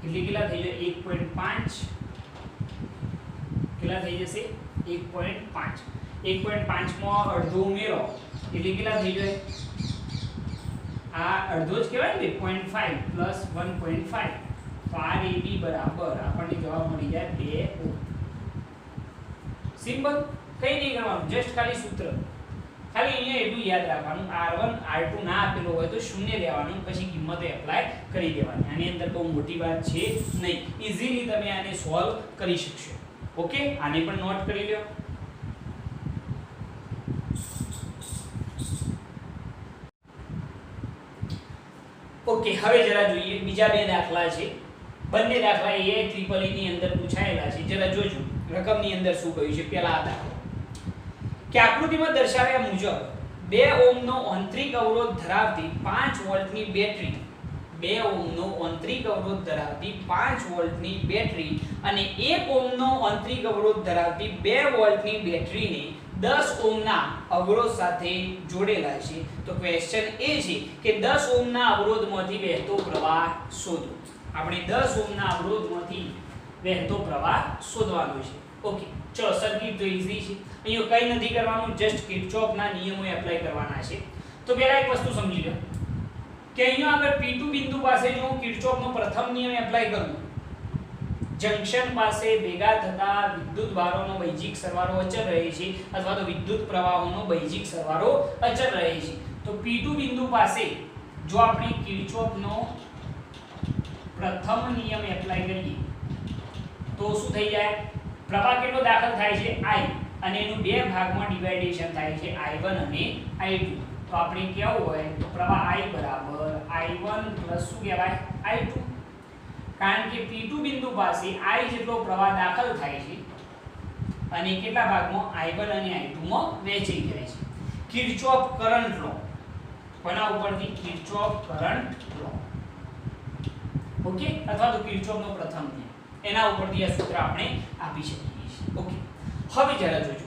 એટલે કેટલા થઈ જાય? 1.5. કેટલા થઈ જશે? 1.5. 1.5 માં અડધો ઉમેરો એટલે કેટલા થઈ જાય? આ અડધો જ કહેવાય ને, 0.5 પ્લસ 1.5. તો RAB બરાબર આપણને જવાબ મળી જાય 2 ઓમ. સિમ્પલ, કઈ નહીં કરવાનું, જસ્ટ ખાલી સૂત્ર ખાલી અહીંયા એટલું યાદ રાખવાનું, R1 R2 ના આપેલો હોય તો 0 લેવાનું, પછી કિંમતો એપ્લાય કરી દેવાની. આની અંદર બહુ મોટી વાત છે નહીં, ઈઝીલી તમે આને સોલ્વ કરી શકશો. ઓકે, આને પણ નોટ કરી લો. ઓકે, હવે જરા જોઈએ બીજા બે દાખલા છે. બંને દાખલા AIEEE ની અંદર પૂછાયેલા છે. જરા જોજો રકમની અંદર શું કહ્યું છે. પહેલા આ દાખલો કે આકૃતિમાં દર્શાવ્યા મુજબ 2 ઓહ્મનો આંતરિક અવરોધ ધરાવતી 5 વોલ્ટની બેટરી 2 ઓહ્મનો આંતરિક અવરોધ ધરાવતી 5 વોલ્ટની બેટરી અને 1 ઓહ્મનો આંતરિક અવરોધ ધરાવતી 2 વોલ્ટની બેટરીને 10 ઓહ્મના અવરોધ સાથે જોડેલા છે. તો ક્વેશ્ચન એ છે કે 10 ઓહ્મના અવરોધમાંથી વહેતો પ્રવાહ શોધો. આપણે 10 ઓહ્મના અવરોધમાંથી વહેતો પ્રવાહ શોધવાનો છે. ઓકે, ચલો સર્કિટ તો ઈઝી છે. અહીંયા કંઈ નથી કરવાનું, જસ્ટ કિર્ચોફના નિયમો એપ્લાય કરવાના છે. તો પહેલા એક વસ્તુ સમજી લો કે અહીંયા આગળ P2 બિંદુ પાસે જો હું કિર્ચોફનો પ્રથમ નિયમ એપ્લાય કરું, જંક્શન પાસે ભેગા થતા વિદ્યુતભારોનો બૈજિક સરવાળો અચળ રહે છે અથવા તો વિદ્યુત પ્રવાહોનો બૈજિક સરવાળો અચળ રહે છે. તો P2 બિંદુ પાસે જો આપણે કિર્ચોફનો પ્રથમ નિયમ એપ્લાય કરીએ તો શું થઈ જાય? પ્રવાહ કેટલો દાખલ થાય છે? I, અને એનું બે ભાગમાં ડિવાઇડેશન થાય છે I1 અને I2. તો આપણે કેવું હોય તો પ્રવાહ I બરાબર I1 પ્લસ શું કહેવાય? I2. કારણ કે P2 બિંદુ પાસે I જેટલો પ્રવાહ દાખલ થાય છે અને કેટલા ભાગમાં? I1 અને I2 માં વહેંચાઈ જાય છે. કિર્ચોફ કરંટ લો, કોના ઉપરથી? કિર્ચોફ કરંટ લો. ઓકે, અથવા તો કિર્ચોફનો પ્રથમ નિયમ, એના ઉપરથી આ સૂત્ર આપણે આપી શકીએ છીએ. ઓકે, હવે જરા જોજો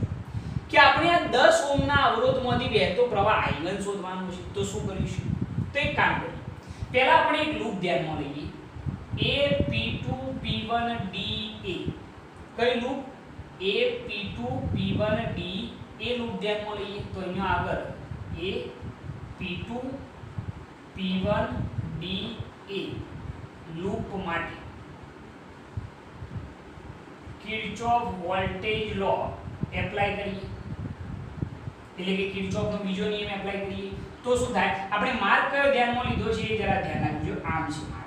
કે આપણે આ 10 ઓહ્મના અવરોધમાંથી વહેતો પ્રવાહ I1 શોધવાનો છે. તો શું કરીશું? તો એક કામ કરીએ, પહેલા આપણે એક લૂપ ધ્યાનમાં લઈએ, A P2 P1 DA. કઈ loop? A P2 P1 DA loop ધ્યાનમાં લઈએ. તો અહીંયા આગળ A P2 P1 DA loop માટે કિર્ચોફ વોલ્ટેજ લો એપ્લાય કરીએ. એટલે કે કિર્ચોફનો બીજો નિયમ એપ્લાય કરીએ તો શું થાય, આપણે માર્ક કયો ધ્યાનમાં લીધો છે એ જરા ધ્યાન રાખજો. આમ છે માર્ક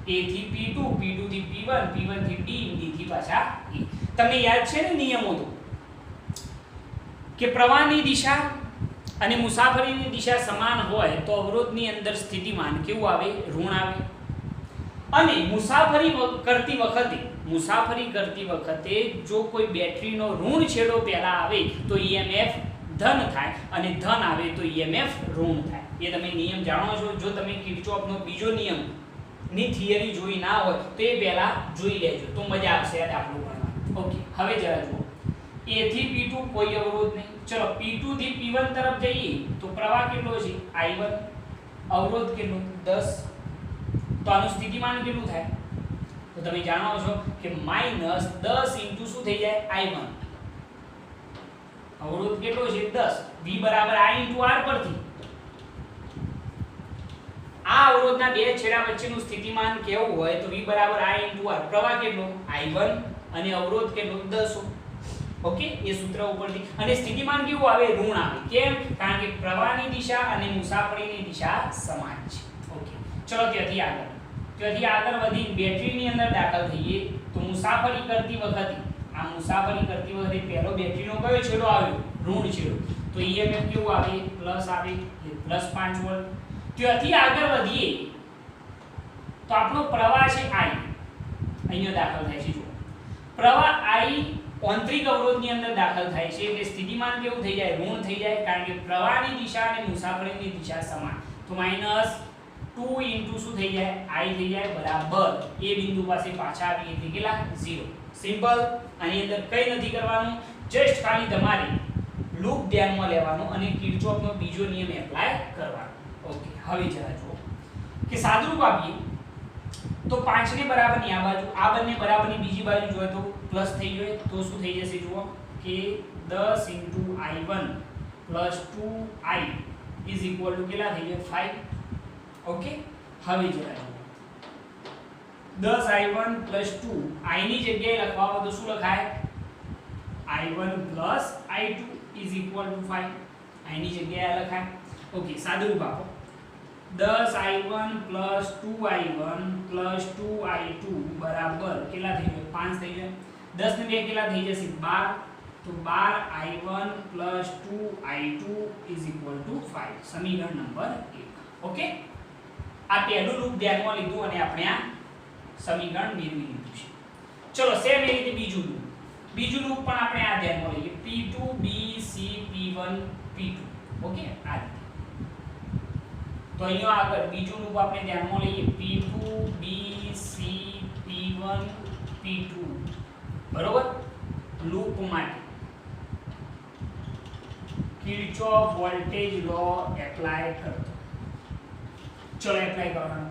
a થી p2, p2 થી p1, p1 થી d, d થી પાછા e. તમને યાદ છે ને નિયમો તો કે પ્રવાહની દિશા અને મુસાફરીની દિશા સમાન હોય તો અવરોધની અંદર સ્થિતિમાન કેવું આવે, ઋણ આવે. અને મુસાફરી કરતી વખતે જો કોઈ બેટરીનો ઋણ છેડો પહેલા આવે તો EMF ધન થાય અને ધન આવે તો EMF ઋણ થાય. એ તમે નિયમ જાણો છો. જો તમે કિર્ચોફનો બીજો નિયમ ની થિયરી જોઈ ના હોય તો એ પહેલા જોઈ લેજો તો મજા આવશે આ દાખલો ગણવામાં. ઓકે, હવે જરા જુઓ. a થી p2 કોઈ અવરોધ નહીં. ચલો p2 થી p1 તરફ જઈએ તો પ્રવાહ કેટલો છે, I1. અવરોધ કેટલો, 10. તો આનું સ્થિતિમાન કેટલું થાય, તો તમે જાણો છો કે -10 ઇન્ટુ શું થઈ જાય, I1. અવરોધ કેટલો છે, 10. v બરાબર I ઇન્ટુ r પરથી આ અવરોધના બે છેડા વચ્ચેનું સ્થિતિમાન કેવું હોય તો v બરાબર I ઇન્ટુ r. પ્રવાહ કેટલો, I1 અને અવરોધ કેટલો, 10. ઓકે, એ સૂત્ર ઉપરથી. અને સ્થિતિમાન કેવું આવે, ઋણ આવે. કેમ, કારણ કે પ્રવાહની દિશા અને મુસાફરીની દિશા સમાન છે. ઓકે, ચલો ત્યાંથી આગળ વધી બેટરીની અંદર દાખલ થઈએ તો મુસાફરી કરતી વખતે પહેલો બેટરીનો કયો છેડો આવ્યો, ઋણ છેડો. તો EMF કેવું આવે, પ્લસ આવે, એટલે +5 વોલ્ટ. ત્યાંથી આગળ વધીએ તો આપણો પ્રવાહ છે I, અહીંયા દાખલ થાય છે. જો પ્રવાહ I આંતરિક અવરોધની અંદર દાખલ થાય છે એટલે સ્થિતિમાન કેવું થઈ જાય, ઋણ થઈ જાય, કારણ કે પ્રવાહની દિશા અને મુસાફરીની દિશા સમાન. તો -2 ઇન્ટુ શું થઈ જાય, I થઈ જાય બરાબર એ બિંદુ પાસે પાછા આવીએ એટલે કેટલા, 0. સિમ્પલ. આની અંદર કંઈ નથી કરવાનું, જસ્ટ ખાલી તમારે લૂપ ધ્યાનમાં લેવાનો અને કિર્ચોફનો બીજો નિયમ એપ્લાય કરવાનો. ઓકે, હવે જરા જુઓ કે સાદુરૂપ આપીએ તો 5 ને બરાબરની આ બાજુ, આ બંને બરાબરની બીજી બાજુ જોઈએ તો પ્લસ થઈ જાય તો શું થઈ જશે, જુઓ કે 10 into I1 plus 2I is equal to કેટલા થઈ જાય, 5. ઓકે, હવે જરા જુઓ 10I1 પ્લસ 2 I ની જગ્યાએ લખવા હોય તો શું લખાય, I1 plus I2 is equal to 5. I ની જગ્યાએ લખાય. ઓકે, સાદુરૂપ આપો. 10I1 plus 2I1 plus 2I2 બરાબર કેટલા થઈ જાય, 5 થઈ જાય. 10 ને 2 કેટલા થઈ જશે, 12. તો 12I1 plus 2I2 is equal to 5. સમીકરણ નંબર 1. ઓકે, આ પહેલું લૂપ ધ્યાનમાં લીધું અને આપણે આ સમીકરણ મેળવી લીધું છે. ચલો સેમ એ રીતે બીજું લૂપ પણ આપણે આ ધ્યાનમાં લઈએ, P2 B C P1 P2. Okay, આ રીતે. તો અહીંયા આગળ બીજું લૂપ આપણે ધ્યાનમાં લઈએ, P2 B C P1 P2. બરોબર. લૂપ માટે કિર્ચોફ વોલ્ટેજ લો એપ્લાય કરતો. ચલો એપ્લાય કરવાનો.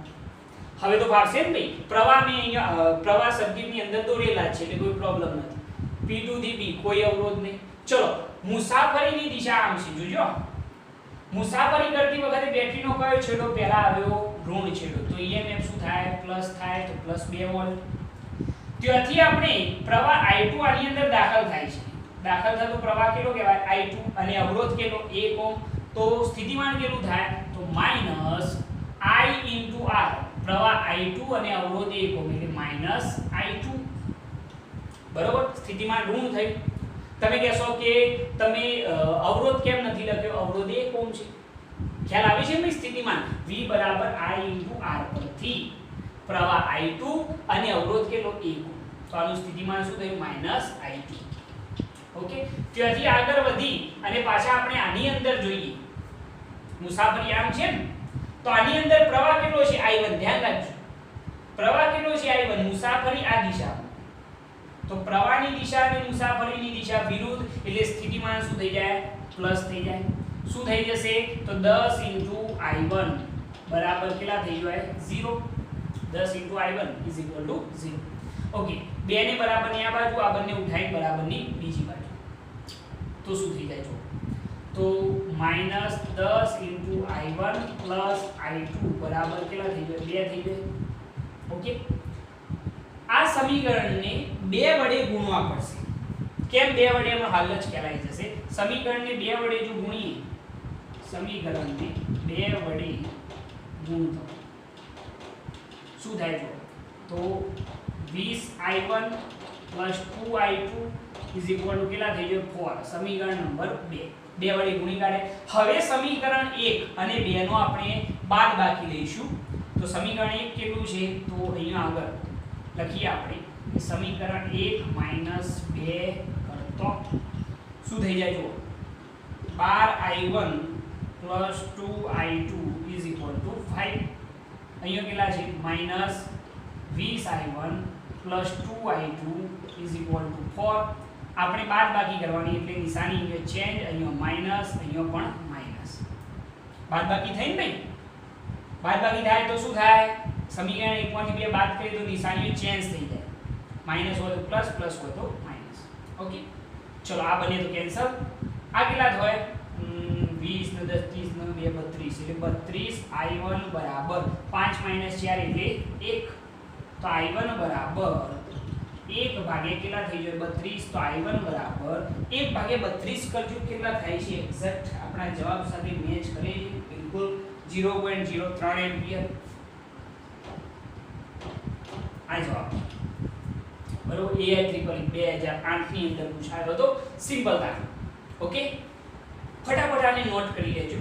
હવે તો ફાવશે ને ભાઈ, પ્રવાહ મેં અહીંયા પ્રવાહ સર્કિટની અંદર દોરેલા છે એટલે કોઈ પ્રોબ્લેમ નથી. P2 થી B કોઈ અવરોધ નહીં. ચલો મુસાફરીની દિશા આમ છે, જોજો. મુસાફરી કરતી વખતે બેટરીનો કયો છેડો પહેલા આવ્યો, ઋણ છેડો. તો EMF શું થાય, પ્લસ થાય તો +2 વોલ્ટ. ત્યાંથી આપણે પ્રવાહ I2 આની અંદર દાખલ થાય છે. દાખલ થતો પ્રવાહ કેટલો કહેવાય, I2, અને અવરોધ કેટલો, 1 ઓહ્મ. તો સ્થિતિમાન કેટલું થાય, તો -I ઇન્ટુ R. પ્રવાહ I2 અને અવરોધ 1 ઓહ્મ એટલે -I2. બરોબર, સ્થિતિમાન ઋણ થયું. તમે કહેશો કે તમે અવરોધ કેમ નથી લખ્યો, અવરોધ 1 ઓહ્મ છે. ખ્યાલ આવે છે ને સ્થિતિમાન V બરાબર I ઇન્ટુ R પરથી પ્રવાહ I2 અને અવરોધ કેટલો, 1 ઓહ્મ. તો આનું સ્થિતિમાન શું થયું, -I2. ઓકે, ત્યાંથી આગળ વધી અને પાછા આપણે આની અંદર જોઈએ, મુસાફરી આમ છે ને, તો આની અંદર પ્રવાહ કેટલો છે, I1. ધ્યાન રાખજો, પ્રવાહ કેટલો છે, I1. મુસાફરી આ દિશા, તો પ્રવાહની દિશા અને મુસાફરીની દિશા વિરુદ્ધ એટલે સ્થિતિમાન શું થઈ જાય, પ્લસ થઈ જાય. શું થઈ જશે, તો 10 ઇન્ટુ I1 બરાબર કેટલા થઈ જાય, 0. 10 into I1 is equal to 0. Okay, 2 ને બરાબરની આ બાજુ, આ બંને ઉઠાઈ બરાબરની બીજી બાજુ, તો શું થઈ જાય, જો તો -10 ઇન્ટુ I1 પ્લસ I2 બરાબર કેટલા થઈ જાય, 2 થઈ જાય. ઓકે, આ સમીકરણને 2 વડે ગુણવા પડશે. કેમ 2 વડે એનો હાલ જ કહેવાય જશે. સમીકરણને 2 વડે જો ગુણીએ, સમીકરણને 2 વડે ગુણતો શું થાય જો તો 20i1 2i2 કેટલા થઈ ગયો 4. સમીકરણ નંબર 2 2 વડે ગુણી કાઢે. હવે સમીકરણ 1 અને 2 નો આપણે બાદબાકી લઈશું. તો સમીકરણ 1 કેટલું છે તો અહીંયા આગળ લખીએ આપણે કે સમીકરણ 1 - 2 કરતો શું થઈ જાય જો 12i1 2i2 5. અહીંયા કેટલા છે -20i1 2i2 4. આપણે બાદબાકી કરવાની એટલે નિશાની અહીંયા ચેન્જ, અહીંયા માઈનસ, અહીંયા પણ માઈનસ. બાદબાકી થઈ ને ભાઈ, બાદબાકી થાય તો શું થાય, સમીકરણ 1 માંથી 2 બાદ કરીએ તો નિશાનીઓ ચેન્જ થઈ જાય. માઈનસ હોય તો પ્લસ, પ્લસ હોય તો માઈનસ. ઓકે, ચલો આ બને તો કેન્સલ. આ કેટલા થાય 20 ને 10 30 ને 2 32 એટલે 32i1 બરાબર 5 - 4 એટલે 1. તો i1 બરાબર 1 ભાગે કેટલા થઈ જાય 32. તો i1 બરાબર 1 ભાગે 32 કરજો કેટલા થાય છે એક્ઝેક્ટ આપણા જવાબ સાથે મેચ કરે છે બિલકુલ 0.03 એમ્પિયર. આ જવાબ બરોબર AI 2008 ની અંદર પૂછાયો હતો સિમ્પલ દાખલો. ઓકે, ફટાફટ આને નોટ કરી લેજો,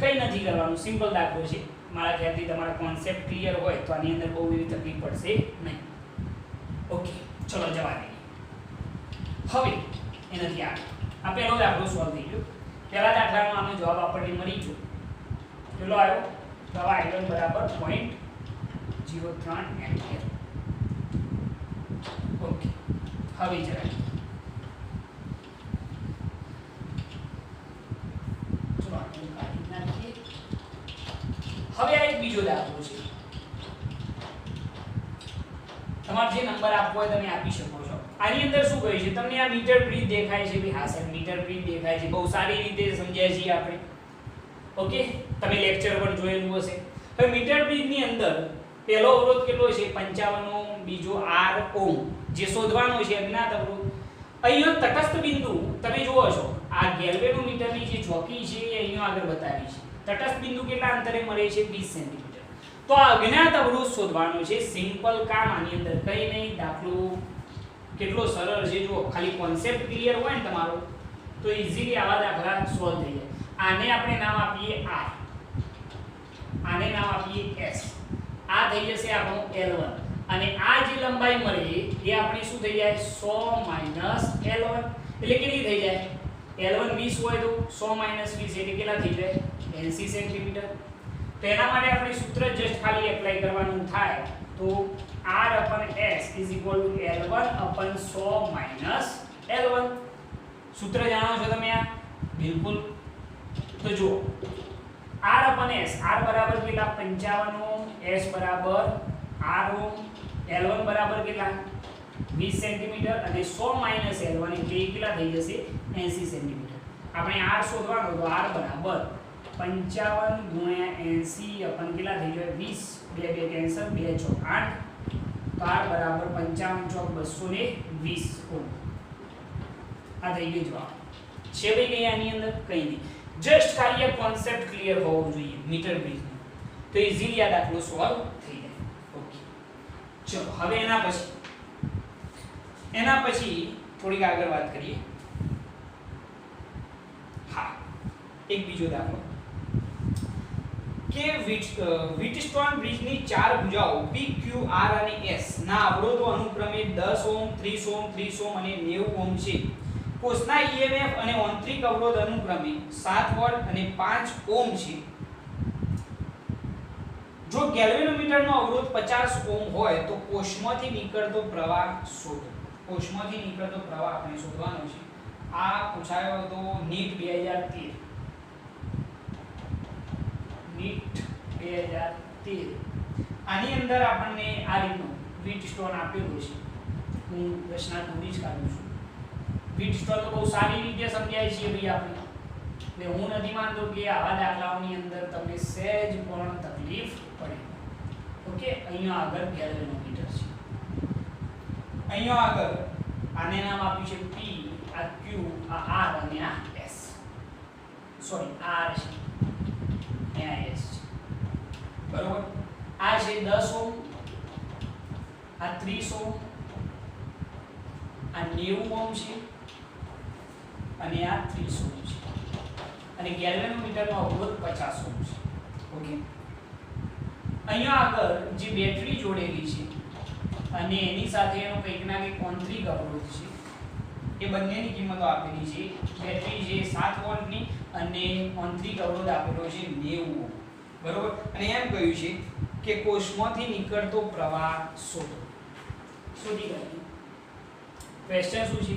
કંઈ નથી કરવાનું, સિમ્પલ દાખલો છે. મારા ખ્યાલથી તમારા કોન્સેપ્ટ ક્લિયર હોય તો આની અંદર બહુ એવી તકલીફ પડશે નહીં. ઓકે, ચલો જવા દઈએ. હવે એનાથી આગળ આ પહેલો દાખલો સોલ્વ થઈ ગયો. પહેલા દાખલાનો આનો જવાબ આપણને મળી ગયો. કેટલો આવ્યો? તો i1 બરાબર 0.03 એમ્પિયર. ઓકે, હવે જરા હવે આ એક બીજો દાખલો છે. તમારે જે નંબર આપવો હોય તમે આપી શકો છો. આની અંદર શું કહે છે તમને આ મીટર બ્રિજ દેખાય છે ભાઈ? હા સર મીટર બ્રિજ દેખાય છે, બહુ સારી રીતે સમજાય છે આપણે. ઓકે, તમે લેક્ચર પણ જોયેલું હશે. હવે મીટર બ્રિજ ની અંદર પહેલો અવરોધ કેટલો છે 55 ઓહ્મ, બીજો r ઓહ્મ જે શોધવાનો છે અજ્ઞાત અવરોધ. અહીંયા તટસ્થ બિંદુ તમે જુઓ છો આ ગેલ્વેનોમીટરની જે ચોકી છે એ અહીંયા આગળ બતાવી છે. તટસ્થ બિંદુ કેટલા અંતરે મળે છે 20 સેન્ટીમીટર. તો આ અજ્ઞાત અવરોધ શોધવાનો છે. સિમ્પલ કામ, આની અંદર કંઈ નહીં. દાખલો કેટલો સરળ છે જુઓ, ખાલી કોન્સેપ્ટ ક્લિયર હોય ને તમારો તો ઈઝીલી આવા દાખલા સોલ્વ થઈ જાય. આને આપણે નામ આપીએ r, આને નામ આપીએ s. આ થઈ જશે આપણો L1 અને આ જે લંબાઈ મળે એ આપણી શું થઈ જાય 100 - L1 એટલે કેટલી થઈ જાય L1 20 હોય તો 100 - 20 એટલે કેટલા થઈ જાય 80 સેન્ટીમીટર. તો એના માટે આપણે સૂત્ર જસ્ટ ખાલી એપ્લાય કરવાનું થાય તો r/s L1/100 - L1. સૂત્ર જાણો છો તમે આ બિલકુલ. તો જુઓ r/s, r બરાબર કેટલા 55 ઓહ્મ, s બરાબર r ઓહ્મ, L1 બરાબર કેટલા 20 સેન્ટીમીટર અને 100 - L1 એટલે કેટલા થઈ જશે 80 સેન્ટીમીટર. આપણે r શોધવાનો તો r બરાબર 55 * 80 अपन કેટલા થઈ જાય 20, 2 કેન્સલ, 2 * 8. તો r બરાબર 55 * 220 ઓહ્મ. આ થઈ ગયો જવાબ. છે ભાઈ કઈ આની અંદર કંઈ નહીં, જસ્ટ ખાલી આ કોન્સેપ્ટ ક્લિયર હોવો જોઈએ મીટર બ્રિજનો, તો ઈઝીલી આ દાખલો સોલ્વ થઈ જાય. ઓકે, ચલો હવે એના પછી થોડીક આગળ વાત કરીએ. હા, એક બીજો દાખલો કે વ્હીટસ્ટોન બ્રિજની ચાર ભુજાઓ P, Q, R અને S ના અવરોધો અનુક્રમે 10 ઓહ્મ, 30 ઓહ્મ, 30 ઓહ્મ અને 90 ઓહ્મ છે. કોષના EMF અને આંતરિક અવરોધ અનુક્રમે 7 વોલ્ટ અને 5 ઓહ્મ છે. જો ગેલ્વેનોમીટરનો અવરોધ 50 ઓહ્મ હોય તો કોષમાંથી નીકળતો પ્રવાહ શોધો. કોષમાંથી નીકળતો પ્રવાહ આપણે શોધવાનો છે. આ પૂછાયો હતો નીટ 2013. નીટ 2013 આની અંદર આપણને આ રીતનું વ્હીટસ્ટોન આપેલું છે. હું પ્રશ્ન પૂરી જ કાઢું છું. વ્હીટસ્ટોન તો બહુ સારી રીતે સમજાય છે ભાઈ આપણે, એટલે હું નથી માનતો કે આવા દાખલાઓની અંદર તમને સહેજ પણ તકલીફ પડે. ઓકે, અહીંયા આગળ ગેલ્વેનોમીટર છે, અહીંયા આગળ આને નામ આપ્યું છે P, આ Q, આ R અને આ S. સોરી, આ R છે અને આ S છે. બરોબર. આ છે 10 ઓહ્મ, આ 30 ઓહ્મ, આ 90 ઓહ્મ છે અને આ 30 ઓહ્મ છે. અને ગેલ્વેનોમીટરનો અવરોધ 50 ઓહ્મ છે. ઓકે. અહીંયા આગળ જે બેટરી જોડેલી છે અને એની સાથે એનો કંઈક ના કંઈક આંતરિક અવરોધ છે, એ બંનેની કિંમતો આપેલી છે. બેટરી છે 7 વોલ્ટની અને આંતરિક અવરોધ આપેલો છે 90 ઓહ્મ. બરોબર. અને એમ કહ્યું છે કે કોષમાંથી નીકળતો પ્રવાહ શોધો. શોધી કાઢીએ. ક્વેશ્ચન શું છે?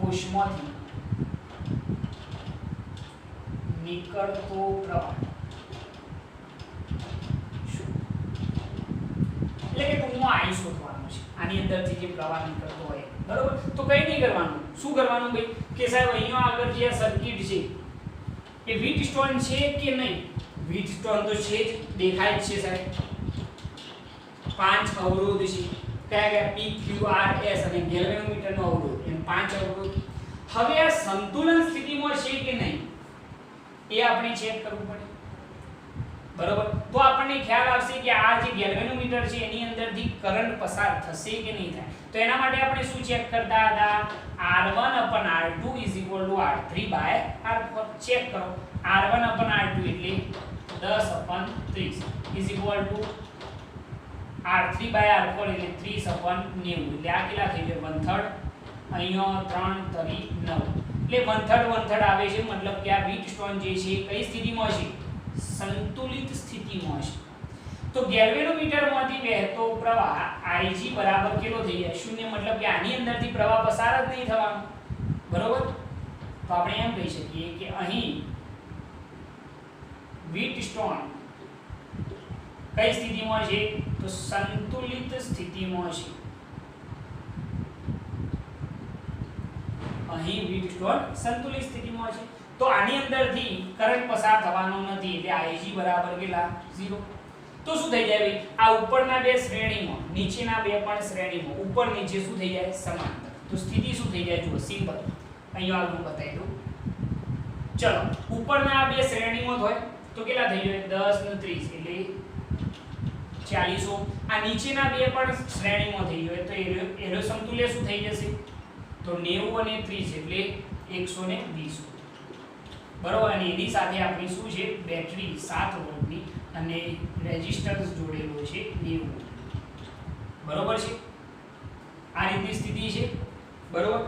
કોષમાંથી નીકળતો પ્રવાહ, એટલે કે ટૂંકમાં આઈ શોધવાનું છે. આની અંદરથી જે પ્રવાહ નીકળતો હોય. બરોબર. તો કંઈ નહીં કરવાનું. શું કરવાનું ભાઈ કે સાહેબ અહીંયા આગળ જે સર્કિટ છે એ વ્હીટસ્ટોન છે કે નહીં? વ્હીટસ્ટોન તો છે જ, દેખાય જ છે સાહેબ. 5 અવરોધ છે. કયા કયા? P, Q, R, S અને ગેલ્વેનોમીટરનો અવરોધ. એમ 5 અવરોધ. હવે આ સંતુલન સ્થિતિમાં છે કે નહીં એ આપણે ચેક કરવું પડે. બરોબર. તો આપણને ખ્યાલ આવશે કે આ જે ગેલ્વેનોમીટર છે એની અંદરથી કરંટ પસાર થશે કે નહીં થાય. તો એના માટે આપણે શું ચેક કરતા હતા? R1/R2 R3/R4. ચેક કરો. R1/R2 એટલે 10/30 R3/R4 એટલે 30/90. એટલે આ કેટલા થઈ જાય? 1/3. અહીંયા 3 તરી 9 એટલે 1/3 આવે છે. મતલબ કે આ વ્હીટસ્ટોન જે છે કઈ સ્થિતિમાં છે? સંતુલિત સ્થિતિમાં છે. તો ગેલ્વેનોમીટરમાંથી વહેતો પ્રવાહ Ig બરાબર કેટલો થઈ જાય? 0. મતલબ કે આની અંદરથી પ્રવાહ પસાર જ નહીં થવાનો. બરોબર. તો આપણે એમ કહી શકીએ કે અહીં વ્હીટસ્ટોન કઈ સ્થિતિમાં છે? તો સંતુલિત સ્થિતિમાં છે. અહીં વ્હીટસ્ટોન સંતુલિત સ્થિતિમાં છે. તો આની અંદરથી કરંટ પસાર થવાનો નથી. એટલે Ig બરાબર કેટલા? 0. તો શું થઈ જાય ભાઈ? આ ઉપરના બે શ્રેણીમાં, નીચેના બે પણ શ્રેણીમાં, ઉપર નીચે શું થઈ જાય? સમાંતર. તો સ્થિતિ શું થઈ જાય? જુઓ, સિમ્પલ. અહીંયા આગળ બતાવી દઉં. ચલો, ઉપરના આ બે શ્રેણીમાં હોય તો કેટલા થઈ જાય? 10 ને 30 એટલે 40 ઓહ્મ. આ નીચેના બે પણ શ્રેણીમાં થઈ જાય તો એનો સમતુલ્ય શું થઈ જશે? તો 90 અને 30 એટલે 120 ઓહ્મ. બરોબર. અને એની સાથે આપણી શું છે? બેટરી 7 વોલ્ટની અને રેઝિસ્ટન્સ જોડેલો છે 90 ઓહ્મ. બરોબર છે. આ રીતની સ્થિતિ છે. બરોબર.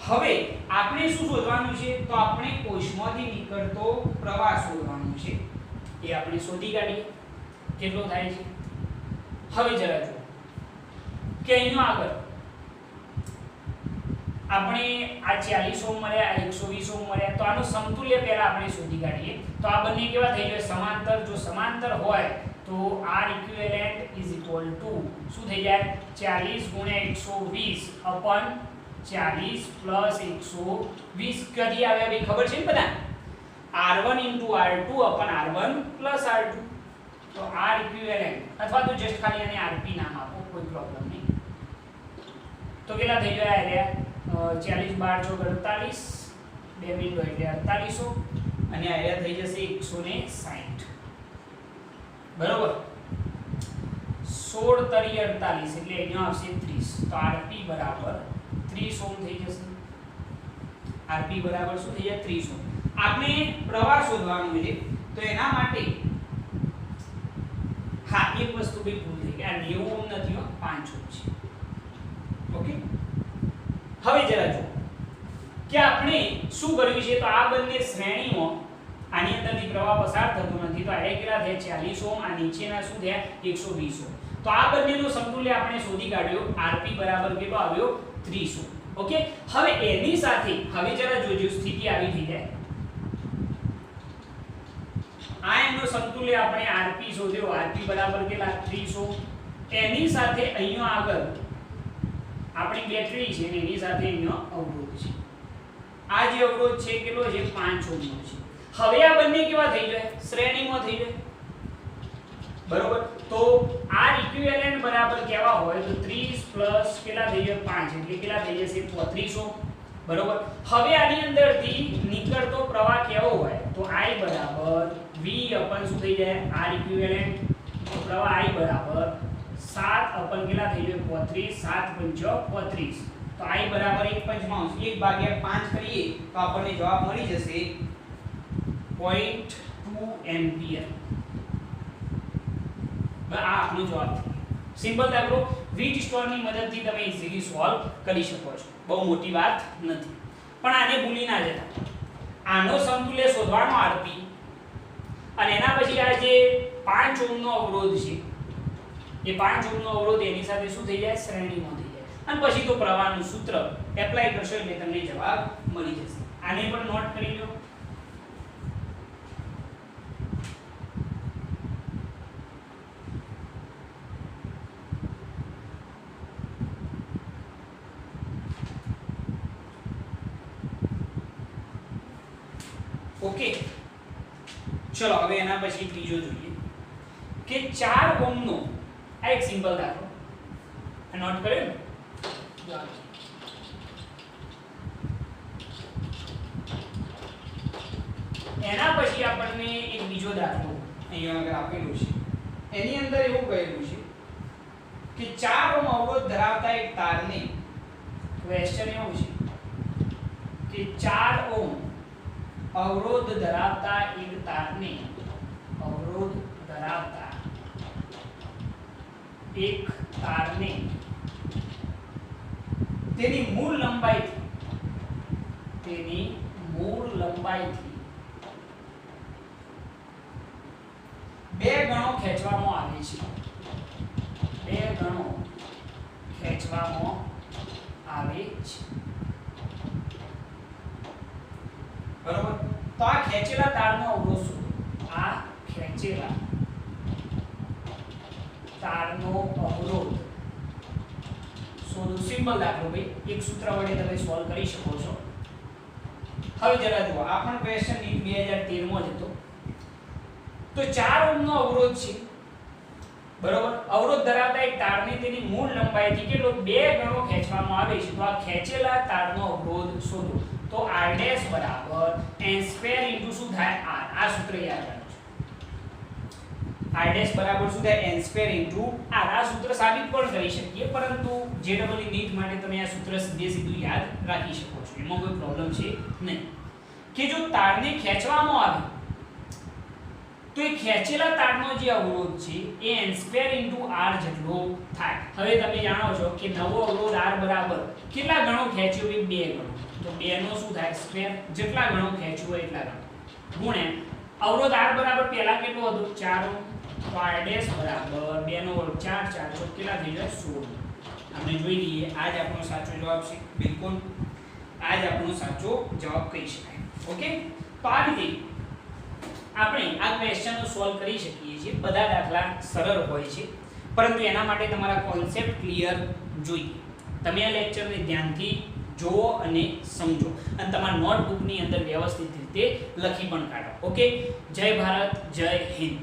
હવે આપણે શું શોધવાનું છે? તો આપણે કોષમાંથી નીકળતો પ્રવાહ શોધવાનું છે. એ આપણે શોધી કાઢીએ કેટલો થાય છે. હવે જરા જુઓ કે અહીંયા આગળ આપણે આ 40 ઓહ્મ મળ્યા, આ 120 ઓહ્મ મળ્યા. તો આનું સમતુલ્ય પહેલા આપણે શોધી કાઢીએ. તો આ બંને કેવા થઈ જાય? સમાંતર. જો સમાંતર હોય તો R equivalent is equal to શું થઈ જાય? 40 * 120 / 40 + 120. ક્યાંથી આવ્યા ભાઈ? ખબર છે ને બધા? R1 * R2 / R1 + R2. તો R equivalent અથવા તો જસ્ટ ખાલી આને RP નામ આપો, કોઈ પ્રોબ્લેમ નહીં. તો કેટલા થઈ ગયા? આયા 40 * 12 = 48, 2 મિનિટ એટલે 4800 અને આયા થઈ જશે 160. બરોબર. 16 તરી 48 એટલે અહીંયા આવશે 30. તો RP બરાબર 30 ઓહ્મ થઈ જશે. RP બરાબર શું થઈ જાય? 30 ઓહ્મ. આપણે પ્રવાહ શોધવાનું છે તો એના માટે હા એક વસ્તુ બી ભૂલ થઈ ગઈ. આ 90 ઓહ્મ નથી, 5 ઓહ્મ છે. ઓકે. હવે જરા જુઓ કે આપણે શું કર્યું છે? તો આ બંને શ્રેણીમાં આની અંદરથી પ્રવાહ પસાર થતો નથી. તો આ કેટલા થયા? 40 ઓહ્મ. આ નીચેના શું થયા? 120 ઓહ્મ. તો આ બંનેનો સમતુલ્ય આપણે શોધી કાઢ્યો. RP બરાબર કેટલો આવ્યો? 30 ઓહ્મ. ઓકે. હવે એની સાથે હવે જરા જોજો, સ્થિતિ આવી થઈ જાય. આ એનો સમતુલ્ય આપણે RP શોધ્યો. RP બરાબર કેટલા? 30 ઓહ્મ. એની સાથે અહીંયા આગળ આપણી બેટરી છે ને એની સાથે અહીંયા અવરોધ છે. આ જે અવરોધ છે કેટલો છે? 5 ઓહ્મનો છે. હવે આ બંને કેવા થઈ જાય? શ્રેણીમાં થઈ જાય. બરોબર. તો આર ઇક્વિવેલેન્ટ બરાબર કેવા હોય તો 30 પ્લસ કેટલા થઈ જાય 5 એટલે કેટલા થઈ જશે 3500 બરોબર. હવે આની અંદરથી નીકળતો પ્રવાહ કેવો હોય તો I બરાબર V અપન શું થઈ જાય આર ઇક્વિવેલેન્ટ. તો પ્રવાહ I બરાબર 7 અપન કેટલા થઈ જાય 35 7 પંચો 35. તો I બરાબર 1/5 1/5 કરીએ તો આપણને જવાબ મળી જશે 0.2 એમ્પિયર. આ આપણો જવાબ છે. સિમ્પલ દાખલો વીટ સ્ટોરની મદદથી તમે ઈઝીલી સોલ્વ કરી શકો છો. બહુ મોટી વાત નથી. પણ આને ભૂલી ના જતા. આનો સમતુલ્ય શોધવાનો આરપી અને એના પછી આ જે 5 ઓહ્મનો અવરોધ છે એ 5 ઓહ્મનો અવરોધ એની સાથે શું થઈ જાય શ્રેણીમાં થઈ જાય. અને પછી તો પ્રવાહનું સૂત્ર એપ્લાય કરશો એટલે તમને જવાબ મળી જશે. આને પણ નોટ કરી લો. ઓકે, ચલો હવે એના પછી ત્રીજો જોઈએ કે 4 ઓહ્મનો આ એક સિમ્પલ દાખલો આ નોટ કર્યો ને. એના પછી આપણને એક બીજો દાખલો અહીંયા આગળ આપેલો છે. એની અંદર એવું કહેલું છે કે 4 ઓહ્મ અવરોધ ધરાવતા એક તારને ક્વેશ્ચન એવું છે કે 4 ઓહ્મ અવરોધ ધરાવતા એક તારને તેની મૂળ લંબાઈથી 2 ગણો ખેંચવામાં આવે છે. 2 ગણો ખેંચવામાં આવે છે. બરોબર. તો આ ખેંચેલા તારનો અવરોધ શોધો. આ ખેંચેલા તારનો અવરોધ શોધો. સિમ્પલ દાખલો ભાઈ, એક સૂત્ર વડે તમે સોલ્વ કરી શકો છો. હવે જરા જુઓ, આ પણ ક્વેશ્ચન નીટ 2013 માં જ હતો. તો 4 ઓહ્મનો અવરોધ છે બરોબર. અવરોધ ધરાવતા એક તારને તેની મૂળ લંબાઈથી કેટલો 2 ગણો ખેંચવામાં આવે છે. તો આ ખેંચેલા તારનો અવરોધ શોધો. તો r ડેશ બરાબર n સ્ક્વેર ઇન્ટુ શું થાય r. આ સૂત્ર યાદ રાખજો. r ડેશ બરાબર શું થાય n સ્ક્વેર ઇન્ટુ r. આ સૂત્ર સાબિત પણ કરી શકીએ, પરંતુ જેડબલઈ નીટ માટે તમે આ સૂત્ર સીધું યાદ રાખી શકો છો. એમાં કોઈ પ્રોબ્લેમ છે નહીં. કે જો તારને ખેંચવામાં આવે તો એ ખેંચેલા તારનો જે અવરોધ છે એ n સ્ક્વેર ઇન્ટુ r જેટલો થાય. હવે તમે જાણો છો કે નવો અવરોધ r બરાબર કેટલા ગણો ખેંચ્યો એ 2 ગણો. તો 2 નો શું થાય સ્ક્વેર, જેટલા ગણો ખેંચ્યો હોય એટલા ગણો ગુણ્યા અવરોધ r બરાબર પહેલા કેટલો હતો 4 ઓહ્મ. તો r ડેશ બરાબર 2 નો વર્ગ 4 4 તો કેટલા થઈ જાય 16. આપણે જોઈ લઈએ. આ જ આપણો સાચો જવાબ છે. બિલકુલ આ જ આપણો સાચો જવાબ કહી શકાય. ઓકે, તો આ રીતે આપણે આ ક્વેશ્ચનનો સોલ્વ કરી શકીએ છીએ. બધા દાખલા સરળ હોય છે, પરંતુ એના માટે તમારા કોન્સેપ્ટ ક્લિયર જોઈએ. તમે આ લેક્ચરને ધ્યાનથી જુઓ અને સમજો અને તમારા નોટબુકની અંદર વ્યવસ્થિત રીતે લખી પણ કાઢો. ઓકે, જય ભારત, જય હિન્દ.